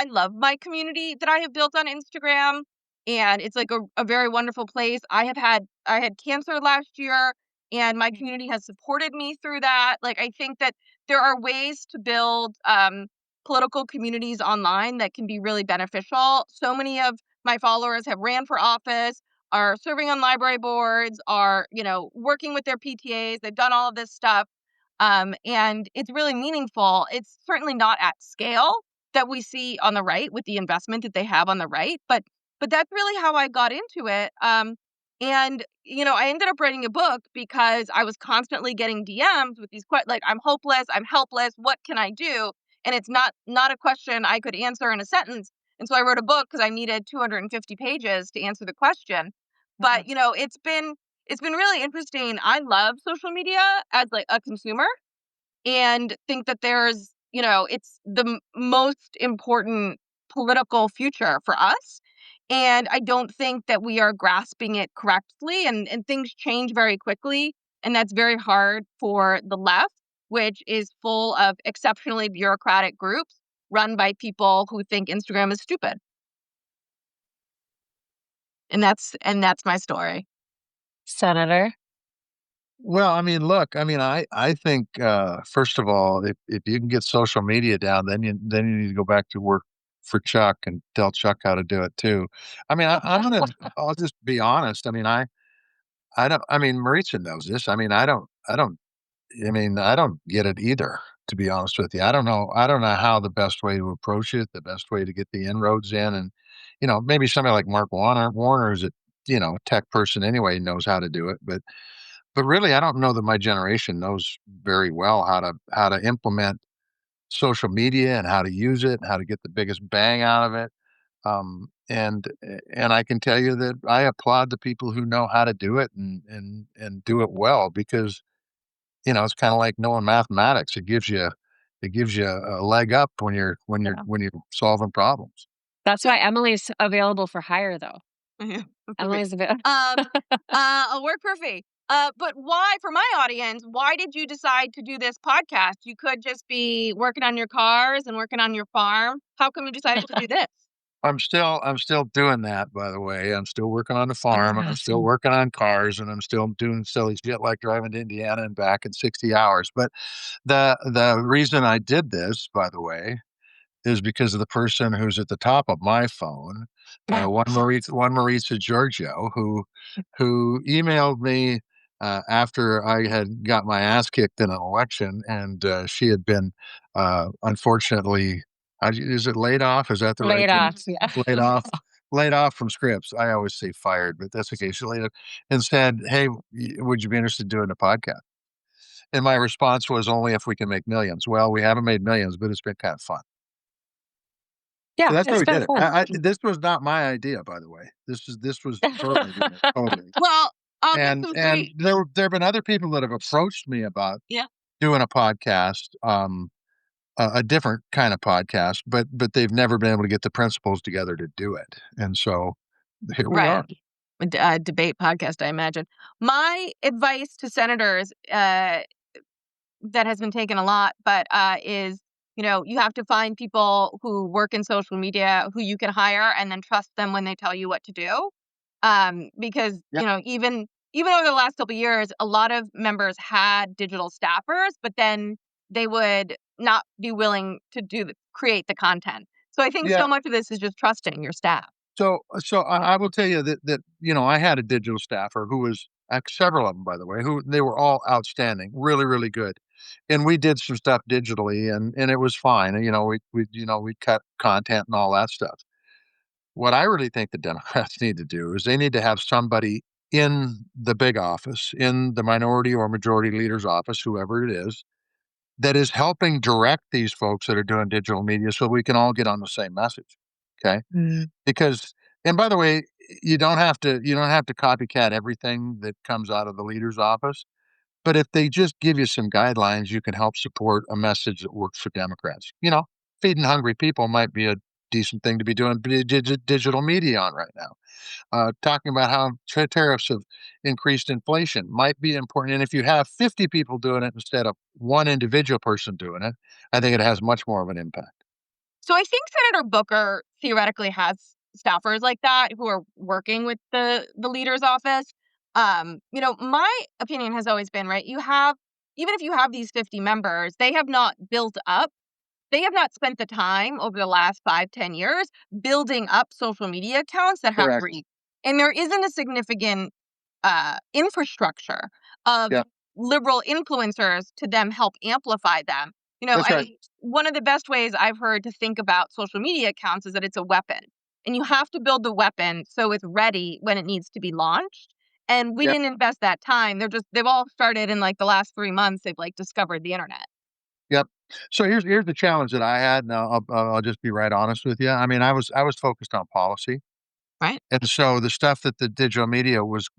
[SPEAKER 2] love my community that I have built on Instagram, and it's like a very wonderful place. I had cancer last year, and my community has supported me through that. Like, I think that there are ways to build political communities online that can be really beneficial. So many of my followers have ran for office, are serving on library boards, are, working with their PTAs. They've done all of this stuff. And it's really meaningful. It's certainly not at scale that we see on the right with the investment that they have on the right, but that's really how I got into it. And I ended up writing a book because I was constantly getting DMs with these questions like, I'm hopeless, I'm helpless, what can I do? And it's not a question I could answer in a sentence. And so I wrote a book because I needed 250 pages to answer the question. But it's been really interesting. I love social media as like a consumer, and think that it's the most important political future for us. And I don't think that we are grasping it correctly, and things change very quickly. And that's very hard for the left, which is full of exceptionally bureaucratic groups run by people who think Instagram is stupid. And that's my story.
[SPEAKER 1] Senator.
[SPEAKER 3] Well, I mean, look, I mean, I think first of all, if you can get social media down, then you need to go back to work for Chuck and tell Chuck how to do it too. I mean, I'll just be honest. I mean, I don't. I mean, Maritza knows this. I mean, I don't get it either. To be honest with you, I don't know. I don't know how the best way to approach it, the best way to get the inroads in, and maybe somebody like Mark Warner, is a tech person anyway, knows how to do it, but really, I don't know that my generation knows very well how to implement social media and how to use it, and how to get the biggest bang out of it. And I can tell you that I applaud the people who know how to do it and do it well, because it's kind of like knowing mathematics. It gives you a leg up when you're solving problems.
[SPEAKER 1] That's why Emily's available for hire, though. Emily's available.
[SPEAKER 2] I'll work for free. But why, for my audience, why did you decide to do this podcast? You could just be working on your cars and working on your farm. How come you decided to do this?
[SPEAKER 3] I'm still doing that, by the way. I'm still working on the farm, and I'm still
[SPEAKER 1] Awesome.
[SPEAKER 3] working on cars, and I'm still doing silly shit like driving to Indiana and back in 60 hours. But the reason I did this, by the way, is because of the person who's at the top of my phone, one Maritza Giorgio, who emailed me after I had got my ass kicked in an election, and she had been unfortunately, is it laid off? Is that the right
[SPEAKER 1] Laid
[SPEAKER 3] term?
[SPEAKER 1] off. Yeah.
[SPEAKER 3] Laid off. Laid off from Scripps. I always say fired, but that's okay. She laid off and said, "Hey, would you be interested in doing a podcast?" And my response was, "Only if we can make millions." Well, we haven't made millions, but it's been kind of fun. So
[SPEAKER 1] Yeah,
[SPEAKER 3] that's how
[SPEAKER 1] it's
[SPEAKER 3] we
[SPEAKER 1] been
[SPEAKER 3] did it.
[SPEAKER 1] fun.
[SPEAKER 3] This was not my idea, by the way. This was her idea, totally.
[SPEAKER 2] Well, that's
[SPEAKER 3] And
[SPEAKER 2] so
[SPEAKER 3] and
[SPEAKER 2] great.
[SPEAKER 3] there have been other people that have approached me about
[SPEAKER 2] Yeah.
[SPEAKER 3] doing a podcast, a different kind of podcast, but they've never been able to get the principals together to do it. And so here we
[SPEAKER 2] Right.
[SPEAKER 3] are.
[SPEAKER 2] A debate podcast, I imagine. My advice to senators that has been taken a lot, but is, you have to find people who work in social media who you can hire and then trust them when they tell you what to do. Because
[SPEAKER 3] Yep.
[SPEAKER 2] even over the last couple of years, a lot of members had digital staffers, but then they would not be willing to create the content. So I think
[SPEAKER 3] Yeah.
[SPEAKER 2] so much of this is just trusting your staff.
[SPEAKER 3] So I will tell you that I had a digital staffer who was several of them, by the way, who they were all outstanding, really, really good. And we did some stuff digitally, and it was fine. And, we cut content and all that stuff. What I really think the Democrats need to do is they need to have somebody in the big office, in the minority or majority leader's office, whoever it is, that is helping direct these folks that are doing digital media so we can all get on the same message. Okay.
[SPEAKER 1] Mm.
[SPEAKER 3] Because, and by the way, you don't have to copycat everything that comes out of the leader's office. But if they just give you some guidelines, you can help support a message that works for Democrats. Feeding hungry people might be a decent thing to be doing digital media on right now. Talking about how tariffs have increased inflation might be important. And if you have 50 people doing it instead of one individual person doing it, I think it has much more of an impact.
[SPEAKER 2] So I think Senator Booker theoretically has staffers like that who are working with the leader's office. My opinion has always been, right, even if you have these 50 members, they have not built up. They have not spent the time over the last 5-10 years building up social media accounts that have
[SPEAKER 3] Correct.
[SPEAKER 2] reach. And there isn't a significant infrastructure of
[SPEAKER 3] Yeah,
[SPEAKER 2] liberal influencers to them help amplify them.
[SPEAKER 3] that's right.
[SPEAKER 2] One of the best ways I've heard to think about social media accounts is that it's a weapon. And you have to build the weapon so it's ready when it needs to be launched. And we
[SPEAKER 3] Yeah.
[SPEAKER 2] didn't invest that time. They've all started in like the last 3 months. They've like discovered the internet.
[SPEAKER 3] Yep. So here's the challenge that I had. Now I'll just be right honest with you. I mean, I was focused on policy,
[SPEAKER 2] Right.
[SPEAKER 3] and so the stuff that the digital media was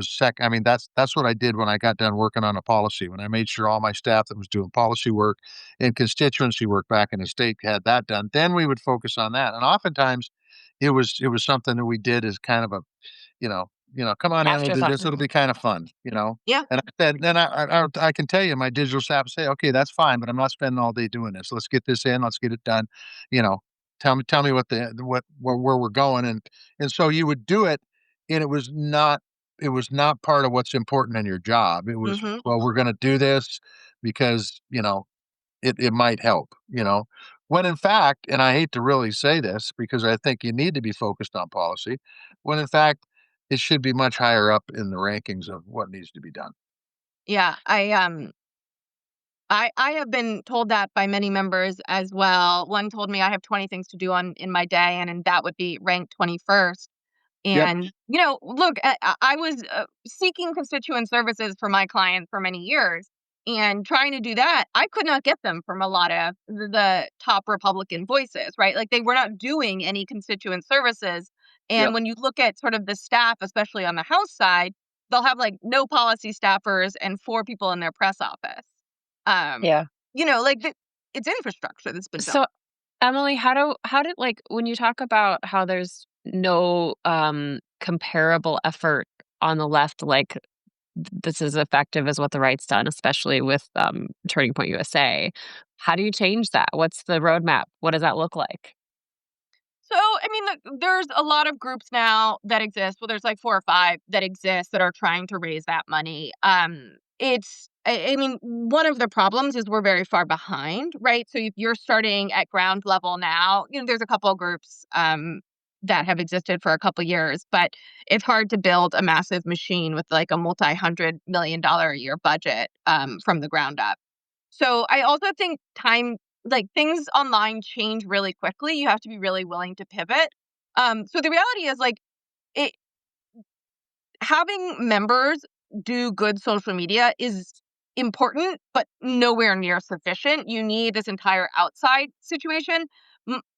[SPEAKER 3] sec. I mean, that's what I did when I got done working on a policy. When I made sure all my staff that was doing policy work and constituency work back in the state had that done, then we would focus on that. And oftentimes, it was something that we did as kind of a come on in, we'll do
[SPEAKER 1] Afterthought.
[SPEAKER 3] this. It'll be kind of fun.
[SPEAKER 2] Yeah.
[SPEAKER 3] And I said, then I can tell you, my digital staff say, okay, that's fine, but I'm not spending all day doing this. Let's get this in. Let's get it done. You know, tell me where we're going, and so you would do it, and it was not part of what's important in your job. It was,
[SPEAKER 2] Hmm.
[SPEAKER 3] well, we're going to do this because it might help. When in fact, and I hate to really say this because I think you need to be focused on policy, when in fact it should be much higher up in the rankings of what needs to be done.
[SPEAKER 2] Yeah. I have been told that by many members as well. One told me I have 20 things to do in my day, and that would be ranked 21st.
[SPEAKER 3] Yep.
[SPEAKER 2] And, look, I was seeking constituent services for my client for many years and trying to do that. I could not get them from a lot of the top Republican voices, right? Like they were not doing any constituent services. And
[SPEAKER 3] Yep.
[SPEAKER 2] when you look at sort of the staff, especially on the House side, they'll have like no policy staffers and 4 people in their press office. Um,
[SPEAKER 1] Yeah.
[SPEAKER 2] it's infrastructure that's been built.
[SPEAKER 1] So, Emily, how did like when you talk about how there's no comparable effort on the left, like this is effective as what the right's done, especially with Turning Point USA. How do you change that? What's the roadmap? What does that look like?
[SPEAKER 2] So, I mean, there's a lot of groups now that exist. Well, there's like 4 or 5 that exist that are trying to raise that money. I mean, one of the problems is we're very far behind, right? So if you're starting at ground level now, there's a couple of groups that have existed for a couple years, but it's hard to build a massive machine with like a multi-$100 million a year budget from the ground up. So I also think things online change really quickly. You have to be really willing to pivot. So the reality is it having members do good social media is important, but nowhere near sufficient. You need this entire outside situation.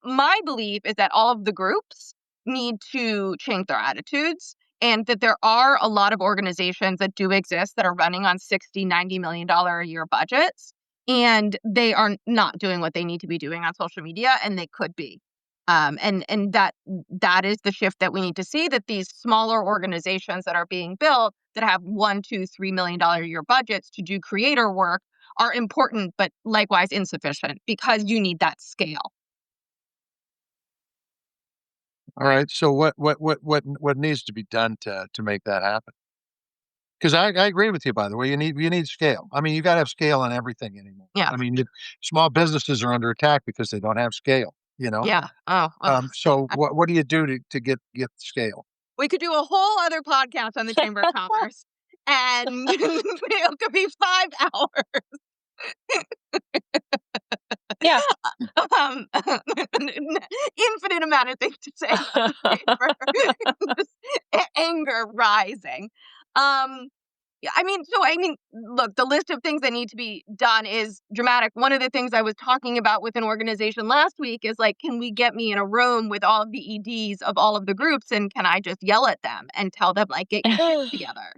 [SPEAKER 2] My belief is that all of the groups need to change their attitudes, and that there are a lot of organizations that do exist that are running on $60-90 million a year budgets, and they are not doing what they need to be doing on social media, and they could be. And that is the shift that we need to see, that these smaller organizations that are being built that have $1-2-3 million a year budgets to do creator work are important, but likewise insufficient, because you need that scale.
[SPEAKER 3] All right. So what needs to be done to make that happen? Because I agree with you, by the way. You need scale. I mean, you got to have scale on everything anymore.
[SPEAKER 2] Yeah.
[SPEAKER 3] I mean, small businesses are under attack because they don't have scale.
[SPEAKER 2] Yeah. Oh.
[SPEAKER 3] So what do you do to get scale?
[SPEAKER 2] We could do a whole other podcast on the Chamber of Commerce, and it could be 5 hours.
[SPEAKER 1] Yeah.
[SPEAKER 2] Infinite amount of things to say about the chamber. Just anger rising. I mean, look, the list of things that need to be done is dramatic. One of the things I was talking about with an organization last week is can we get me in a room with all of the EDs of all of the groups, and can I just yell at them and tell them get your shit together?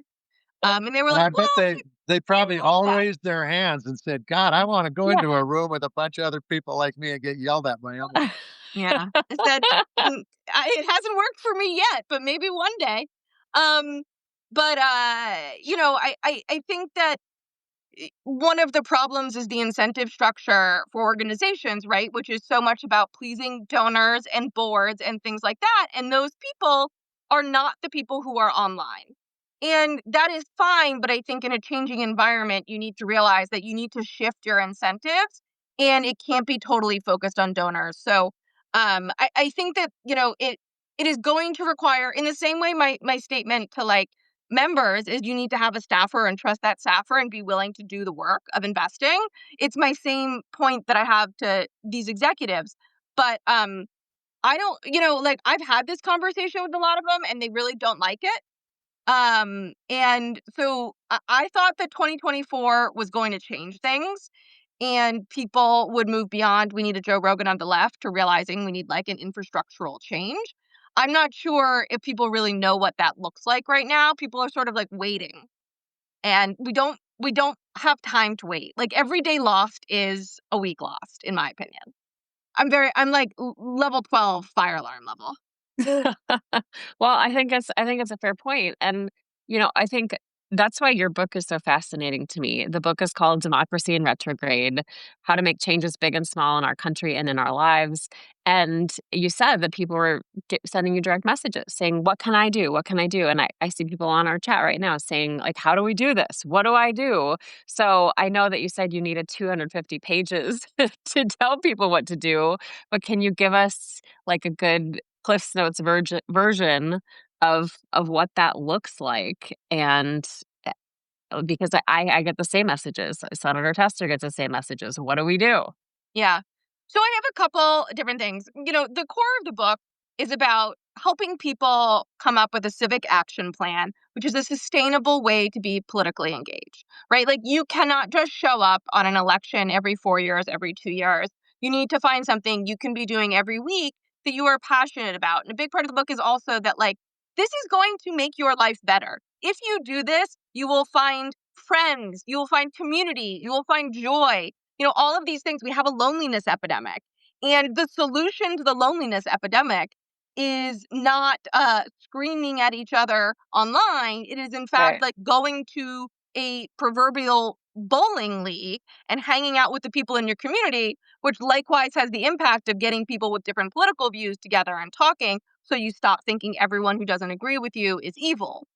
[SPEAKER 2] And they were
[SPEAKER 3] I bet they probably all raised their hands and said, "God, I want to go into a room with a bunch of other people like me and get yelled at by others."
[SPEAKER 2] Yeah, I said it hasn't worked for me yet, but maybe one day. But I think that one of the problems is the incentive structure for organizations, right? Which is so much about pleasing donors and boards and things like that. And those people are not the people who are online. And that is fine. But I think in a changing environment, you need to realize that you need to shift your incentives, and it can't be totally focused on donors. So I think that, it is going to require, in the same way my statement to members is, you need to have a staffer and trust that staffer and be willing to do the work of investing. It's my same point that I have to these executives. But I don't, I've had this conversation with a lot of them, and they really don't like it. And so I thought that 2024 was going to change things, and people would move beyond "we need a Joe Rogan on the left" to realizing we need an infrastructural change. I'm not sure if people really know what that looks like right now. People are sort of waiting, and we don't have time to wait. Every day lost is a week lost, in my opinion. I'm level 12 fire alarm level.
[SPEAKER 1] Well, I think it's a fair point. And, I think that's why your book is so fascinating to me. The book is called Democracy in Retrograde: How to Make Changes Big and Small in Our Country and in Our Lives. And you said that people were sending you direct messages saying, "What can I do? What can I do?" And I see people on our chat right now saying, "How do we do this? What do I do?" So I know that you said you needed 250 pages to tell people what to do, but can you give us a good Cliff's Notes version of what that looks like? And because I get the same messages, Senator Tester gets the same messages. What do we do?
[SPEAKER 2] Yeah. So I have a couple different things. The core of the book is about helping people come up with a civic action plan, which is a sustainable way to be politically engaged, right? You cannot just show up on an election every 4 years, every 2 years. You need to find something you can be doing every week that you are passionate about. And a big part of the book is also that this is going to make your life better. If you do this, you will find friends, you will find community, you will find joy. All of these things. We have a loneliness epidemic. And the solution to the loneliness epidemic is not screaming at each other online. It is, in fact,
[SPEAKER 1] Right.
[SPEAKER 2] going to a proverbial bowling league and hanging out with the people in your community, which likewise has the impact of getting people with different political views together and talking. So you stop thinking everyone who doesn't agree with you is evil.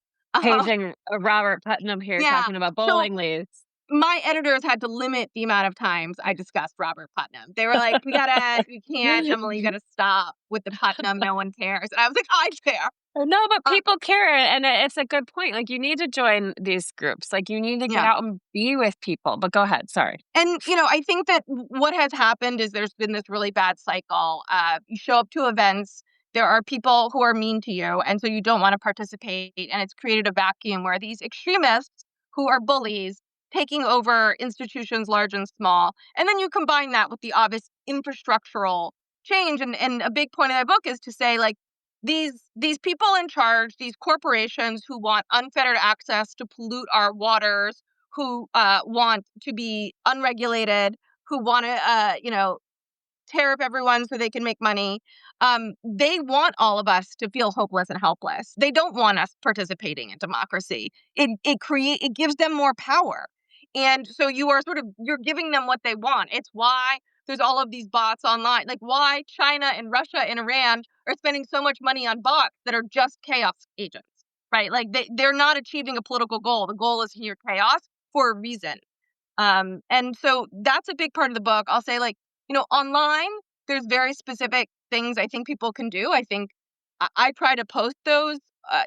[SPEAKER 1] Paging Robert Putnam here
[SPEAKER 2] Yeah.
[SPEAKER 1] talking about
[SPEAKER 2] So
[SPEAKER 1] bowling leagues.
[SPEAKER 2] my editors had to limit the amount of times I discussed Robert Putnam. They were like, we can't, Emily, you gotta stop with the Putnam, no one cares. And I was like, I care.
[SPEAKER 1] No, but people care, and it's a good point. Like, you need to join these groups. Like, you need to get
[SPEAKER 2] Yeah.
[SPEAKER 1] out and be with people. But go ahead. Sorry.
[SPEAKER 2] And, I think that what has happened is there's been this really bad cycle. You show up to events, there are people who are mean to you, and so you don't want to participate. And it's created a vacuum where these extremists who are bullies taking over institutions large and small. And then you combine that with the obvious infrastructural change. And a big point of my book is to say, like, these people in charge, these corporations who want unfettered access to pollute our waters, who want to be unregulated, who want to, tariff everyone so they can make money. They want all of us to feel hopeless and helpless. They don't want us participating in democracy. It gives them more power, and so you're giving them what they want. It's why there's all of these bots online. Like, why China and Russia and Iran are spending so much money on bots that are just chaos agents, right? Like, they're not achieving a political goal. The goal is here chaos for a reason. And so that's a big part of the book. I'll say, like, online, there's very specific things I think people can do. I think I try to post those,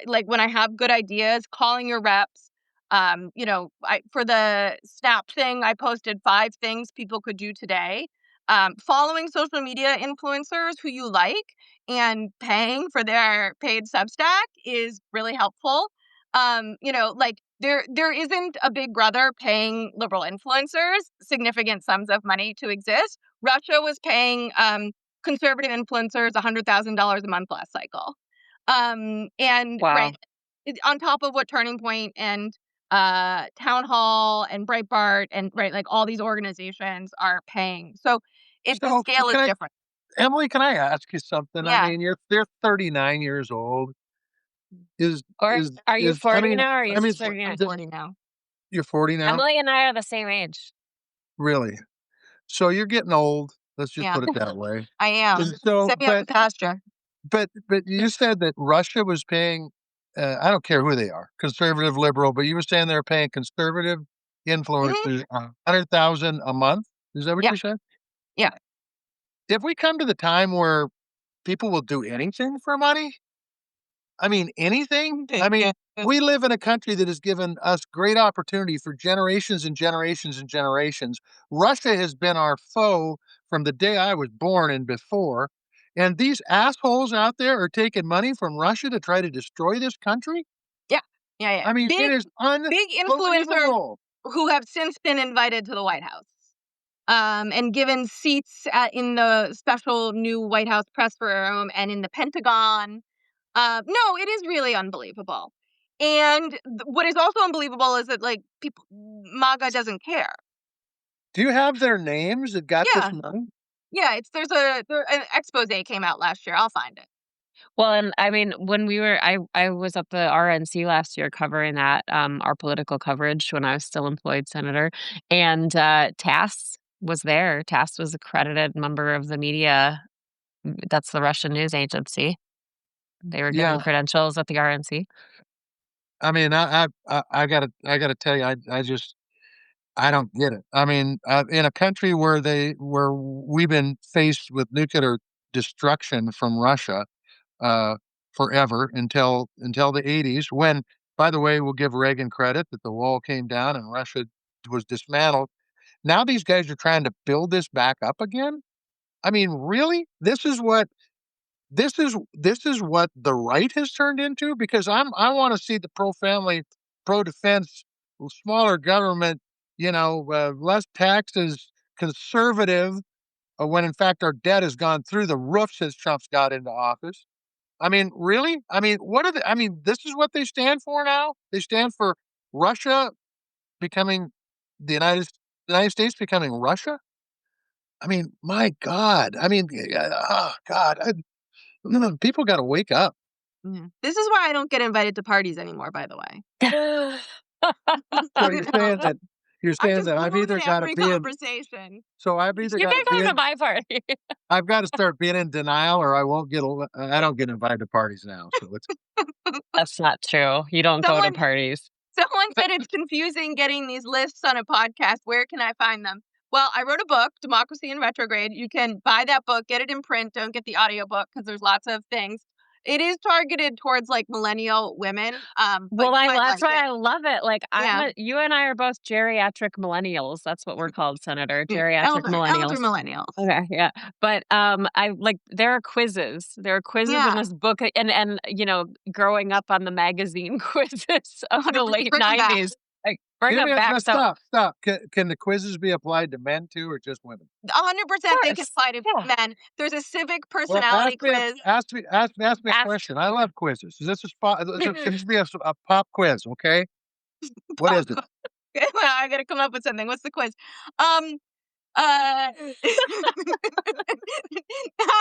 [SPEAKER 2] like, when I have good ideas, calling your reps. For the Snap thing, I posted 5 things people could do today. Following social media influencers who you like and paying for their paid Substack is really helpful. Like, there isn't a big brother paying liberal influencers significant sums of money to exist. Russia was paying conservative influencers $100,000 a month last cycle. And
[SPEAKER 1] Wow.
[SPEAKER 2] right, on top of what Turning Point and Town Hall and Breitbart and like all these organizations are paying. So the scale is different.
[SPEAKER 3] Emily, can I ask you something?
[SPEAKER 2] Yeah.
[SPEAKER 3] I mean, they're 39 years old.
[SPEAKER 1] Are you 40 now? Or are you
[SPEAKER 3] I mean,
[SPEAKER 1] 39?
[SPEAKER 2] I'm 40 now.
[SPEAKER 3] You're 40 now?
[SPEAKER 1] Emily and I are the same age.
[SPEAKER 3] Really? So you're getting old. Let's just
[SPEAKER 2] Yeah.
[SPEAKER 3] put it that way.
[SPEAKER 2] I am.
[SPEAKER 3] And so,
[SPEAKER 2] Set me up to pasture.
[SPEAKER 3] but you said that Russia was paying, I don't care who they are, conservative, liberal, but you were saying they're paying conservative influencers $100,000 a month. Is that what you said?
[SPEAKER 2] Yeah.
[SPEAKER 3] If we come to the time where people will do anything for money, I mean, anything. I mean, we live in a country that has given us great opportunity for generations and generations and generations. Russia has been our foe from the day I was born and before. And these assholes out there are taking money from Russia to try to destroy this country?
[SPEAKER 2] Yeah.
[SPEAKER 3] I mean, it is
[SPEAKER 2] big influencers who have since been invited to the White House. And given seats in the special new White House press room and in the Pentagon. No, it is really unbelievable. And what is also unbelievable is that, like, people, MAGA doesn't care.
[SPEAKER 3] Do you have their names that got this money?
[SPEAKER 2] Yeah, there's an expose came out last year. I'll find it.
[SPEAKER 1] Well, and I mean, when I was at the RNC last year covering that, our political coverage when I was still employed senator, and TASS was there. TASS was a accredited member of the media. That's the Russian news agency. They were given credentials at the RNC.
[SPEAKER 3] I mean, I gotta tell you, I don't get it. I mean, in a country where we've been faced with nuclear destruction from Russia forever until the 80s, when, by the way, we'll give Reagan credit that the wall came down and Russia was dismantled. Now these guys are trying to build this back up again. I mean, really? This is what the right has turned into? Because I want to see the pro-family, pro-defense, smaller government, less taxes, conservative, when in fact our debt has gone through the roof since Trump's got into office. I mean, really? I mean, this is what they stand for now? They stand for Russia becoming the United States becoming Russia? I mean, my God. I mean, oh God. People got to wake up.
[SPEAKER 2] This is why I don't get invited to parties anymore, by the way.
[SPEAKER 3] So You're
[SPEAKER 2] I'm
[SPEAKER 3] saying
[SPEAKER 2] just
[SPEAKER 3] that I've either
[SPEAKER 2] losing
[SPEAKER 3] got to
[SPEAKER 2] every
[SPEAKER 3] be in.
[SPEAKER 2] conversation.
[SPEAKER 3] So I've either
[SPEAKER 1] You
[SPEAKER 3] got
[SPEAKER 1] can
[SPEAKER 3] to be
[SPEAKER 1] come to
[SPEAKER 3] in.
[SPEAKER 1] my party.
[SPEAKER 3] I've got to start being in denial, or I won't get. I don't get invited to parties now. So it's
[SPEAKER 1] That's not true. You don't go to
[SPEAKER 2] Someone
[SPEAKER 1] parties.
[SPEAKER 2] Someone said it's confusing getting these lists on a podcast. Where can I find them? Well, I wrote a book, Democracy in Retrograde. You can buy that book, get it in print. Don't get the audiobook because there's lots of things. It is targeted towards like millennial women. But
[SPEAKER 1] Well,
[SPEAKER 2] you might
[SPEAKER 1] that's
[SPEAKER 2] like
[SPEAKER 1] why
[SPEAKER 2] it.
[SPEAKER 1] I love it. Like,
[SPEAKER 2] Yeah.
[SPEAKER 1] you and I are both geriatric millennials. That's what we're called, Senator. Geriatric
[SPEAKER 2] Elder
[SPEAKER 1] millennials.
[SPEAKER 2] millennials.
[SPEAKER 1] Okay, yeah. But I like there are quizzes. There are quizzes in
[SPEAKER 2] Yeah.
[SPEAKER 1] this book, and growing up on the magazine quizzes of the
[SPEAKER 2] 100%
[SPEAKER 1] late
[SPEAKER 2] bring 'em back.
[SPEAKER 1] '90s. Like, bring
[SPEAKER 3] Give
[SPEAKER 1] them
[SPEAKER 3] me a-
[SPEAKER 1] back.
[SPEAKER 3] no,
[SPEAKER 1] So,
[SPEAKER 3] stop. Can the quizzes be applied to men too, or just women?
[SPEAKER 2] 100% they can
[SPEAKER 1] course,
[SPEAKER 2] apply to
[SPEAKER 1] yeah.
[SPEAKER 2] men. There's a civic
[SPEAKER 3] Well,
[SPEAKER 2] personality quiz.
[SPEAKER 3] ask me a
[SPEAKER 1] Ask-
[SPEAKER 3] question. I love quizzes. Is this can this be a pop quiz? Okay. What is it?
[SPEAKER 2] I gotta come up with something. What's the quiz? How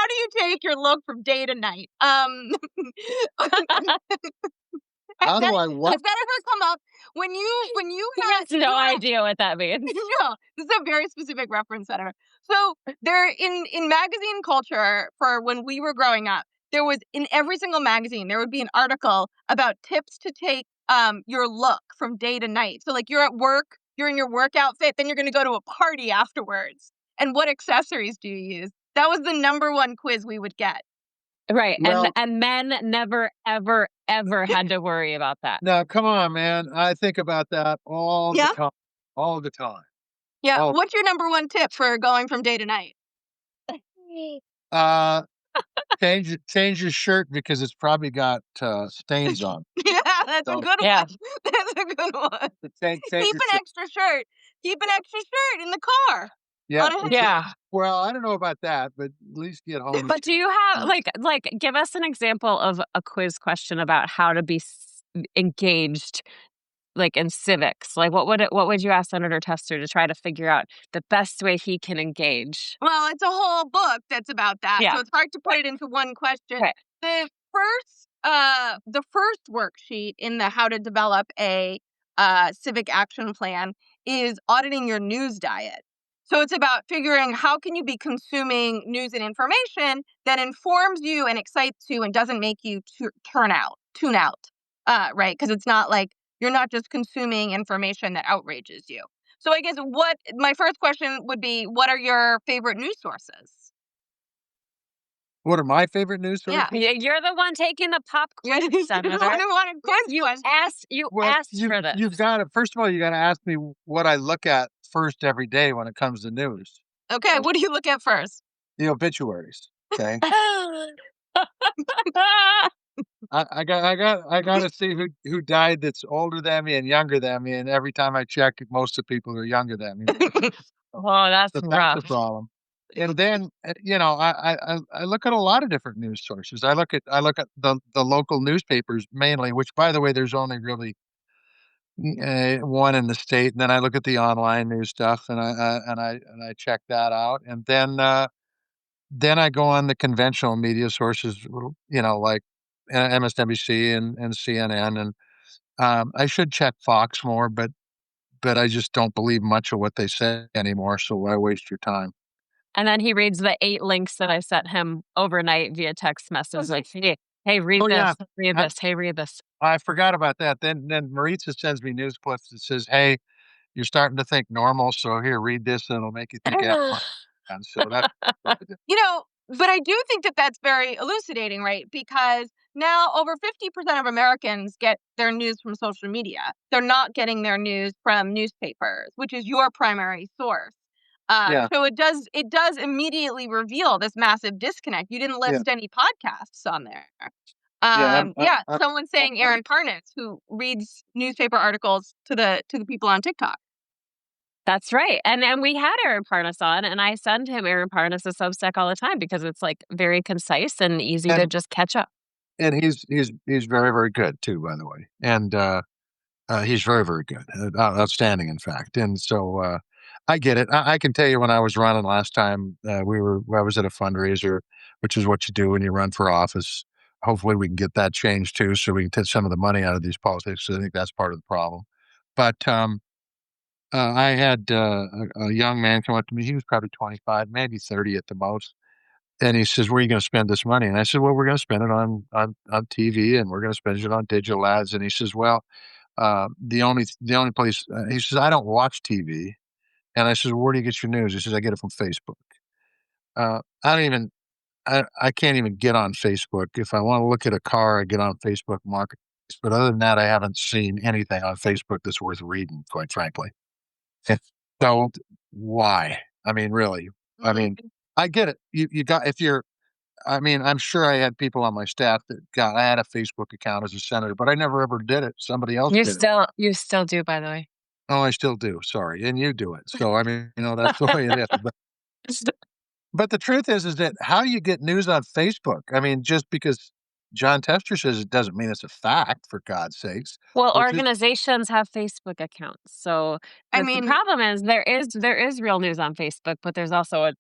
[SPEAKER 2] do you take your look from day to night?
[SPEAKER 3] How do I
[SPEAKER 2] I
[SPEAKER 3] what?
[SPEAKER 2] better come up when you
[SPEAKER 1] He has no idea what that means.
[SPEAKER 2] No, this is a very specific reference, Senator. So there in magazine culture for when we were growing up, there was in every single magazine there would be an article about tips to take your look from day to night. So like you're at work, you're in your work outfit, then you're going to go to a party afterwards. And what accessories do you use? That was the number one quiz we would get.
[SPEAKER 1] Right.
[SPEAKER 3] Well-
[SPEAKER 1] and men never, ever, ever had to worry about that.
[SPEAKER 3] No, come on, man. I think about that all
[SPEAKER 2] Yeah?
[SPEAKER 3] the time. All the time.
[SPEAKER 2] Yeah.
[SPEAKER 3] Oh.
[SPEAKER 2] What's your number one tip for going from day to night?
[SPEAKER 3] Change your shirt because it's probably got stains on.
[SPEAKER 2] Yeah, that's a
[SPEAKER 3] So-
[SPEAKER 2] good
[SPEAKER 1] Yeah.
[SPEAKER 2] one. That's a good one.
[SPEAKER 3] Change
[SPEAKER 2] Keep
[SPEAKER 3] your
[SPEAKER 2] an
[SPEAKER 3] shirt.
[SPEAKER 2] extra shirt. Keep an extra shirt in the car.
[SPEAKER 3] Yeah.
[SPEAKER 2] on a-
[SPEAKER 1] Yeah.
[SPEAKER 3] Well, I don't know about that, but at least get home.
[SPEAKER 1] But do you have like give us an example of a quiz question about how to be engaged like in civics? Like what would you ask Senator Tester to try to figure out the best way he can engage?
[SPEAKER 2] Well, it's a whole book that's about that,
[SPEAKER 1] Yeah.
[SPEAKER 2] so it's hard to put it into one question.
[SPEAKER 1] Right.
[SPEAKER 2] The first worksheet in the how to develop a civic action plan is auditing your news diet. So it's about figuring how can you be consuming news and information that informs you and excites you and doesn't make you tune out, right? Because it's not like you're not just consuming information that outrages you. So I guess my first question would be, what are your favorite news sources?
[SPEAKER 3] What are my favorite news sources?
[SPEAKER 2] Yeah.
[SPEAKER 1] You're the one taking the pop
[SPEAKER 2] You're
[SPEAKER 1] quiz,
[SPEAKER 2] the
[SPEAKER 1] Senator.
[SPEAKER 2] one who wanted quiz
[SPEAKER 1] You
[SPEAKER 2] question.
[SPEAKER 1] asked for this.
[SPEAKER 3] You've got to. First of all, you got to ask me what I look at first every day when it comes to news.
[SPEAKER 2] Okay, what do you look at first?
[SPEAKER 3] The obituaries. Okay. I got to see who died that's older than me and younger than me, and every time I check, most of the people are younger than me.
[SPEAKER 1] Oh, that's
[SPEAKER 3] So that's
[SPEAKER 1] rough.
[SPEAKER 3] the problem. And then I look at a lot of different news sources. I look at the local newspapers mainly, which by the way, there's only really one in the state. And then I look at the online news stuff, and I check that out. And then I go on the conventional media sources, like MSNBC and CNN, and I should check Fox more, but I just don't believe much of what they say anymore. So why waste your time?
[SPEAKER 1] And then he reads the 8 links that I sent him overnight via text message. Like, hey, read
[SPEAKER 3] Oh,
[SPEAKER 1] this,
[SPEAKER 3] yeah.
[SPEAKER 1] read this, hey, read this.
[SPEAKER 3] I forgot about that. Then Maritza sends me news clips that says, "Hey, you're starting to think normal, so here, read this, and it'll make you think." And so that,
[SPEAKER 2] But I do think that that's very elucidating, right? Because now over 50% of Americans get their news from social media. They're not getting their news from newspapers, which is your primary source.
[SPEAKER 3] Yeah.
[SPEAKER 2] So it does immediately reveal this massive disconnect. You didn't list any podcasts on there. Someone's saying Aaron Parnas, who reads newspaper articles to the people on TikTok.
[SPEAKER 1] That's right. And we had Aaron Parnas on, and I send him Aaron Parnas' Substack all the time because it's like very concise and easy to just catch up.
[SPEAKER 3] and he's very, very good too, by the way. And he's very, very good, outstanding, in fact. And so I get it. I can tell you when I was running last time, I was at a fundraiser, which is what you do when you run for office. Hopefully we can get that changed too, so we can take some of the money out of these politics. I think that's part of the problem. But I had a young man come up to me. He was probably 25, maybe 30 at the most. And he says, "Where are you going to spend this money?" And I said, "Well, we're going to spend it on TV, and we're going to spend it on digital ads." And he says, "Well, the only place," he says, "I don't watch TV." And I said, "Well, where do you get your news?" He says, "I get it from Facebook." I don't even I can't even get on Facebook. If I want to look at a car, I get on Facebook Marketplace. But other than that, I haven't seen anything on Facebook that's worth reading, quite frankly. And so why? I mean, really. I
[SPEAKER 2] Mhm.
[SPEAKER 3] mean, I get it. You got if you're I mean, I'm sure I had people on my staff that got I had a Facebook account as a senator, but I never ever did it. Somebody else did it.
[SPEAKER 1] You still do, by the way.
[SPEAKER 3] Oh, I still do. Sorry. And you do it. So I mean, that's the way it is. But the truth is that how do you get news on Facebook? I mean, just because John Tester says it doesn't mean it's a fact, for God's sakes.
[SPEAKER 1] Well,
[SPEAKER 3] Or just
[SPEAKER 1] organizations have Facebook accounts, so
[SPEAKER 2] I
[SPEAKER 1] the
[SPEAKER 2] mean,
[SPEAKER 1] problem is there is real news on Facebook, but there's also a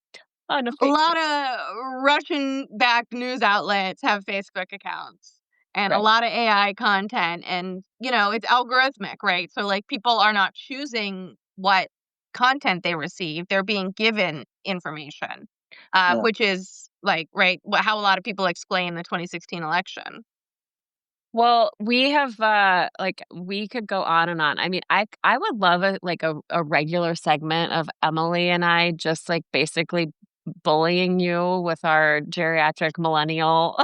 [SPEAKER 1] ton of
[SPEAKER 2] a
[SPEAKER 1] fake
[SPEAKER 2] lot
[SPEAKER 1] news.
[SPEAKER 2] of Russian-backed news outlets have Facebook accounts and a
[SPEAKER 1] Right.
[SPEAKER 2] lot of AI content and, it's algorithmic, right? So, like, people are not choosing what content they receive, they're being given information,
[SPEAKER 3] Yeah.
[SPEAKER 2] which is, like, right, how a lot of people explain the 2016 election.
[SPEAKER 1] Well, we have, like, we could go on and on. I mean, I would love a regular segment of Emily and I just, like, basically bullying you with our geriatric millennial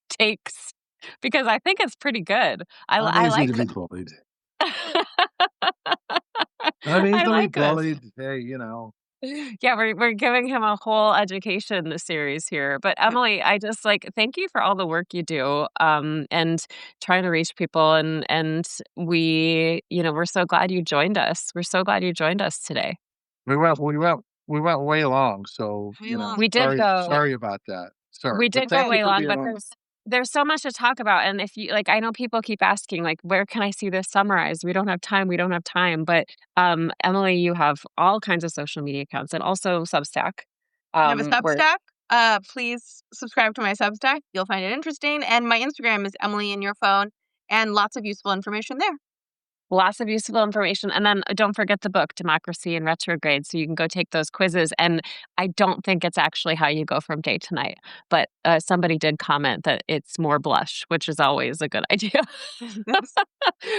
[SPEAKER 1] takes because I think it's pretty good.
[SPEAKER 3] I'm
[SPEAKER 1] I
[SPEAKER 3] easy
[SPEAKER 1] like
[SPEAKER 3] to be
[SPEAKER 1] it.
[SPEAKER 3] bullied. I'm
[SPEAKER 1] I
[SPEAKER 3] easily
[SPEAKER 1] like this.
[SPEAKER 3] bullied. Hey,
[SPEAKER 1] Yeah, we're giving him a whole education series here. But
[SPEAKER 2] Yep.
[SPEAKER 1] Emily, I just like thank you for all the work you do, and trying to reach people. And we're so glad you joined us. We're so glad you joined us today.
[SPEAKER 3] we went way long, so,
[SPEAKER 2] Way long.
[SPEAKER 1] We did
[SPEAKER 3] sorry
[SPEAKER 1] go.
[SPEAKER 3] about that. Sorry,
[SPEAKER 1] We
[SPEAKER 3] but
[SPEAKER 1] did go
[SPEAKER 3] thank you
[SPEAKER 1] way
[SPEAKER 3] for
[SPEAKER 1] long,
[SPEAKER 3] being
[SPEAKER 1] but
[SPEAKER 3] on.
[SPEAKER 1] there's so much to talk about, and if you like, I know people keep asking, like, "Where can I see this summarized?" We don't have time, we don't have time, but, Emily, you have all kinds of social media accounts and also Substack,
[SPEAKER 2] I have a
[SPEAKER 1] where
[SPEAKER 2] Substack. Please subscribe to my Substack. You'll find it interesting. And my Instagram is Emily in your phone, and lots of useful information there.
[SPEAKER 1] lots of useful information, and then don't forget the book, Democracy in Retrograde, so you can go take those quizzes, and I don't think it's actually how you go from day to night, but, somebody did comment that it's more blush, which is always a good idea. We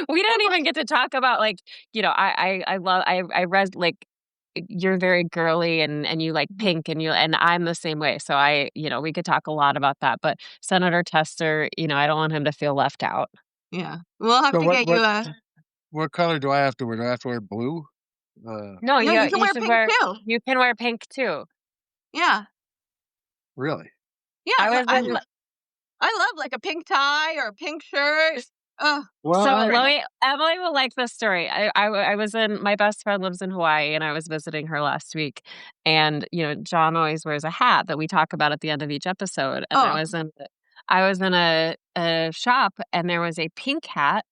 [SPEAKER 2] More
[SPEAKER 1] didn't even
[SPEAKER 2] blush.
[SPEAKER 1] get to talk about, like, I love I read, like, you're very girly and you like pink and I'm the same way, so we could talk a lot about that, but Senator Tester, I don't want him to feel left out.
[SPEAKER 2] Yeah. We'll have
[SPEAKER 3] So
[SPEAKER 2] to get you a.
[SPEAKER 3] what color do I have to wear? Do I have to wear blue? Uh,
[SPEAKER 1] No,
[SPEAKER 2] No, you can
[SPEAKER 1] you
[SPEAKER 2] wear
[SPEAKER 1] should
[SPEAKER 2] pink
[SPEAKER 1] wear
[SPEAKER 2] too.
[SPEAKER 1] you can wear pink too.
[SPEAKER 2] Yeah.
[SPEAKER 3] really?
[SPEAKER 2] Yeah.
[SPEAKER 1] I was in
[SPEAKER 2] I love like a pink tie or a pink shirt. Oh,
[SPEAKER 3] Well,
[SPEAKER 1] So
[SPEAKER 2] great.
[SPEAKER 1] Emily will like this story. I was in my best friend lives in Hawaii and I was visiting her last week. And, John always wears a hat that we talk about at the end of each episode. And
[SPEAKER 2] Oh,
[SPEAKER 1] I was in a shop and there was a pink hat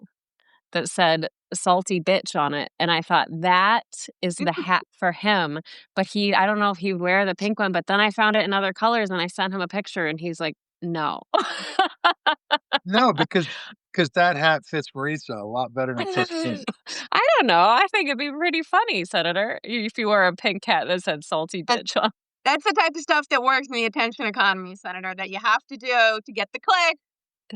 [SPEAKER 1] that said salty bitch on it. And I thought that is the hat for him. But I don't know if he'd wear the pink one, but then I found it in other colors and I sent him a picture and he's like, no.
[SPEAKER 3] no, because that hat fits Marisa a lot better than it fits me.
[SPEAKER 1] I don't know. I think it'd be pretty funny, Senator, if you wore a pink hat that said salty
[SPEAKER 2] that,
[SPEAKER 1] bitch on.
[SPEAKER 2] that's the type of stuff that works in the attention economy, Senator, that you have to do to get the click.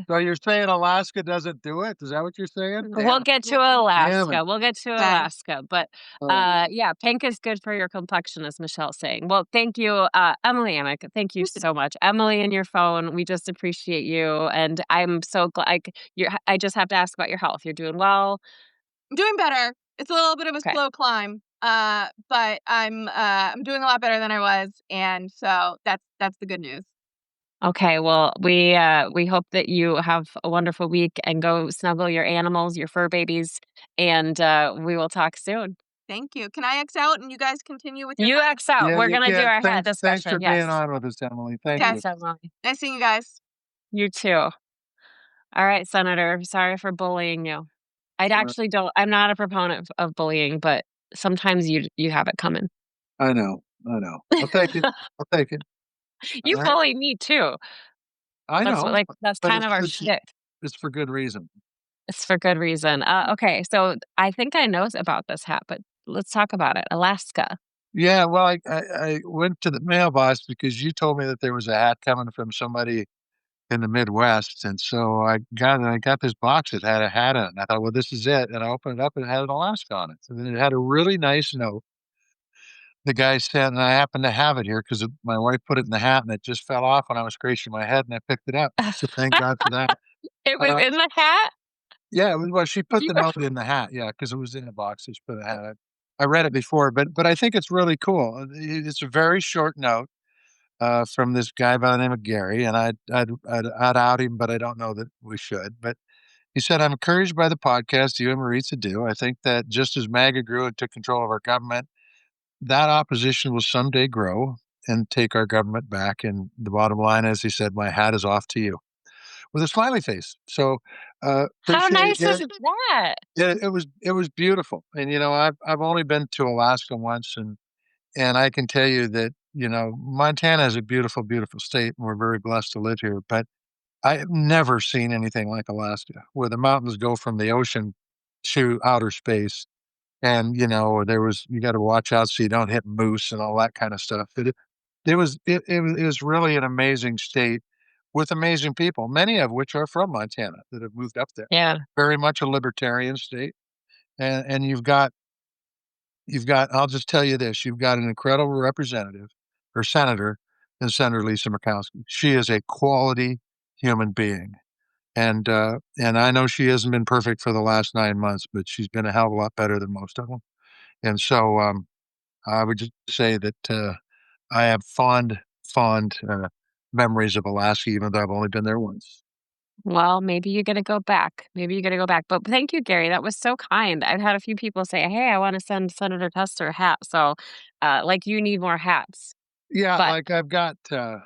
[SPEAKER 3] So you're saying Alaska doesn't do it? Is that what you're saying?
[SPEAKER 1] We'll get to
[SPEAKER 3] Damn
[SPEAKER 1] Alaska.
[SPEAKER 3] it.
[SPEAKER 1] We'll get to
[SPEAKER 2] Okay.
[SPEAKER 1] Alaska. But
[SPEAKER 3] Oh,
[SPEAKER 1] yeah, pink is good for your complexion, as Michelle's saying. Well, thank you, Emily Amick. Thank you so much. Emily and your phone, we just appreciate you. And I'm so glad I just have to ask about your health. You're doing well.
[SPEAKER 2] I'm doing better. It's a little bit of a
[SPEAKER 1] Okay.
[SPEAKER 2] slow climb, but I'm doing a lot better than I was, and so that's the good news.
[SPEAKER 1] Okay, well, we hope that you have a wonderful week and go snuggle your animals, your fur babies, and we will talk soon.
[SPEAKER 2] Thank you. Can I X out and you guys continue with your
[SPEAKER 1] You
[SPEAKER 2] fun?
[SPEAKER 1] X out.
[SPEAKER 3] yeah,
[SPEAKER 1] We're
[SPEAKER 3] you
[SPEAKER 1] gonna do
[SPEAKER 3] can.
[SPEAKER 1] our hat
[SPEAKER 3] Thanks for
[SPEAKER 1] discussion.
[SPEAKER 3] being
[SPEAKER 1] Yes.
[SPEAKER 3] on with us, Emily. Thank
[SPEAKER 2] Okay.
[SPEAKER 3] you.
[SPEAKER 1] Thanks, Emily.
[SPEAKER 2] Nice seeing you guys.
[SPEAKER 1] You too. All right, Senator. Sorry for bullying you. I'm not a proponent of bullying, but sometimes you have it coming.
[SPEAKER 3] I know. I'll take it. I'll take it.
[SPEAKER 1] You
[SPEAKER 3] All right.
[SPEAKER 1] bully me too.
[SPEAKER 3] I know,
[SPEAKER 1] That's
[SPEAKER 3] but
[SPEAKER 1] kind of our shtick.
[SPEAKER 3] it's for good reason.
[SPEAKER 1] It's for good reason. Okay, so I think I know about this hat, but let's talk about it. Alaska.
[SPEAKER 3] Yeah, well, I went to the mailbox because you told me that there was a hat coming from somebody in the Midwest, and so I got this box that had a hat in it, and I thought, "Well, this is it," and I opened it up, and it had an Alaska on it, and then it had a really nice note the guy sent, and I happened to have it here because my wife put it in the hat, and it just fell off when I was scratching my head, and I picked it up, so thank God for that.
[SPEAKER 1] It was
[SPEAKER 3] Uh,
[SPEAKER 1] in the hat?
[SPEAKER 3] yeah, it was well, she put
[SPEAKER 1] You
[SPEAKER 3] the note in the hat, yeah, because it was in a box, so she put a hat. I read it before, but I think it's really cool. It's a very short note, from this guy by the name of Gary, and I'd out him, but I don't know that we should. But he said, "I'm encouraged by the podcast you and Maritza do. I think that just as MAGA grew and took control of our government, that opposition will someday grow and take our government back. And the bottom line, as he said, my hat is off to you," with a smiley face. So
[SPEAKER 1] How
[SPEAKER 3] appreciate
[SPEAKER 1] nice is
[SPEAKER 3] it.
[SPEAKER 1] that?
[SPEAKER 3] It was beautiful. And I've only been to Alaska once, and I can tell you that, Montana is a beautiful, beautiful state, and we're very blessed to live here. But I have never seen anything like Alaska, where the mountains go from the ocean to outer space. And, you got to watch out so you don't hit moose and all that kind of stuff. It was really an amazing state with amazing people, many of which are from Montana that have moved up there.
[SPEAKER 1] Yeah.
[SPEAKER 3] Very much a libertarian state. And you've got I'll just tell you this, you've got an incredible representative or senator in Senator Lisa Murkowski. She is a quality human being. And I know she hasn't been perfect for the last 9 months, but she's been a hell of a lot better than most of them. And so, I would just say that, I have fond memories of Alaska, even though I've only been there once.
[SPEAKER 1] Well, maybe you gotta go back. Maybe you gotta go back. But thank you, Gary. That was so kind. I've had a few people say, "Hey, I want to send Senator Tester a hat." So, like, you need more hats.
[SPEAKER 3] Yeah,
[SPEAKER 1] But
[SPEAKER 3] like I've got a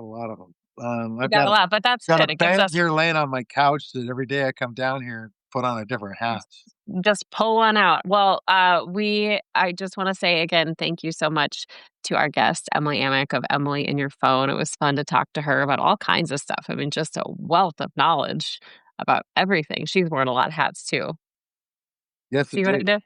[SPEAKER 3] lot of them.
[SPEAKER 1] you
[SPEAKER 3] I've
[SPEAKER 1] got
[SPEAKER 3] got
[SPEAKER 1] a lot. But that's
[SPEAKER 3] got a
[SPEAKER 1] good. It gives
[SPEAKER 3] band
[SPEAKER 1] us
[SPEAKER 3] here laying on my couch that every day I come down here and put on a different hat.
[SPEAKER 1] just pull one out. Well, I just want to say again, thank you so much to our guest, Emily Amick of Emily in Your Phone. It was fun to talk to her about all kinds of stuff. I mean, just a wealth of knowledge about everything. She's worn a lot of hats too.
[SPEAKER 3] Yes,
[SPEAKER 1] See what I
[SPEAKER 3] indeed.
[SPEAKER 1] did?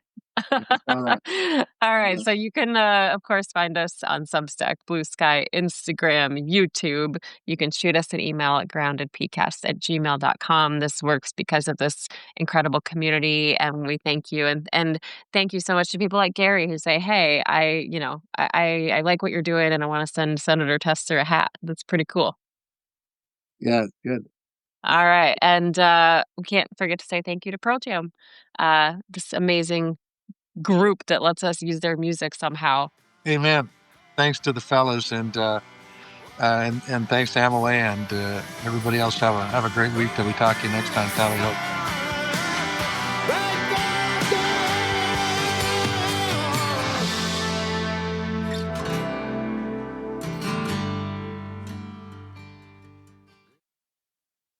[SPEAKER 3] I saw that.
[SPEAKER 1] All right. So you can, of course, find us on Substack, Blue Sky, Instagram, YouTube. You can shoot us an email at groundedpcast@gmail.com. This works because of this incredible community, and we thank you. And thank you so much to people like Gary who say, "Hey, I like what you're doing, and I want to send Senator Tester a hat." That's pretty cool.
[SPEAKER 3] Yeah, good.
[SPEAKER 1] All right. And we can't forget to say thank you to Pearl Jam, this amazing group that lets us use their music somehow.
[SPEAKER 3] Amen. Thanks to the fellas, and thanks to Emily and everybody else. Have a great week till we talk to you next time. Tyler Wilk.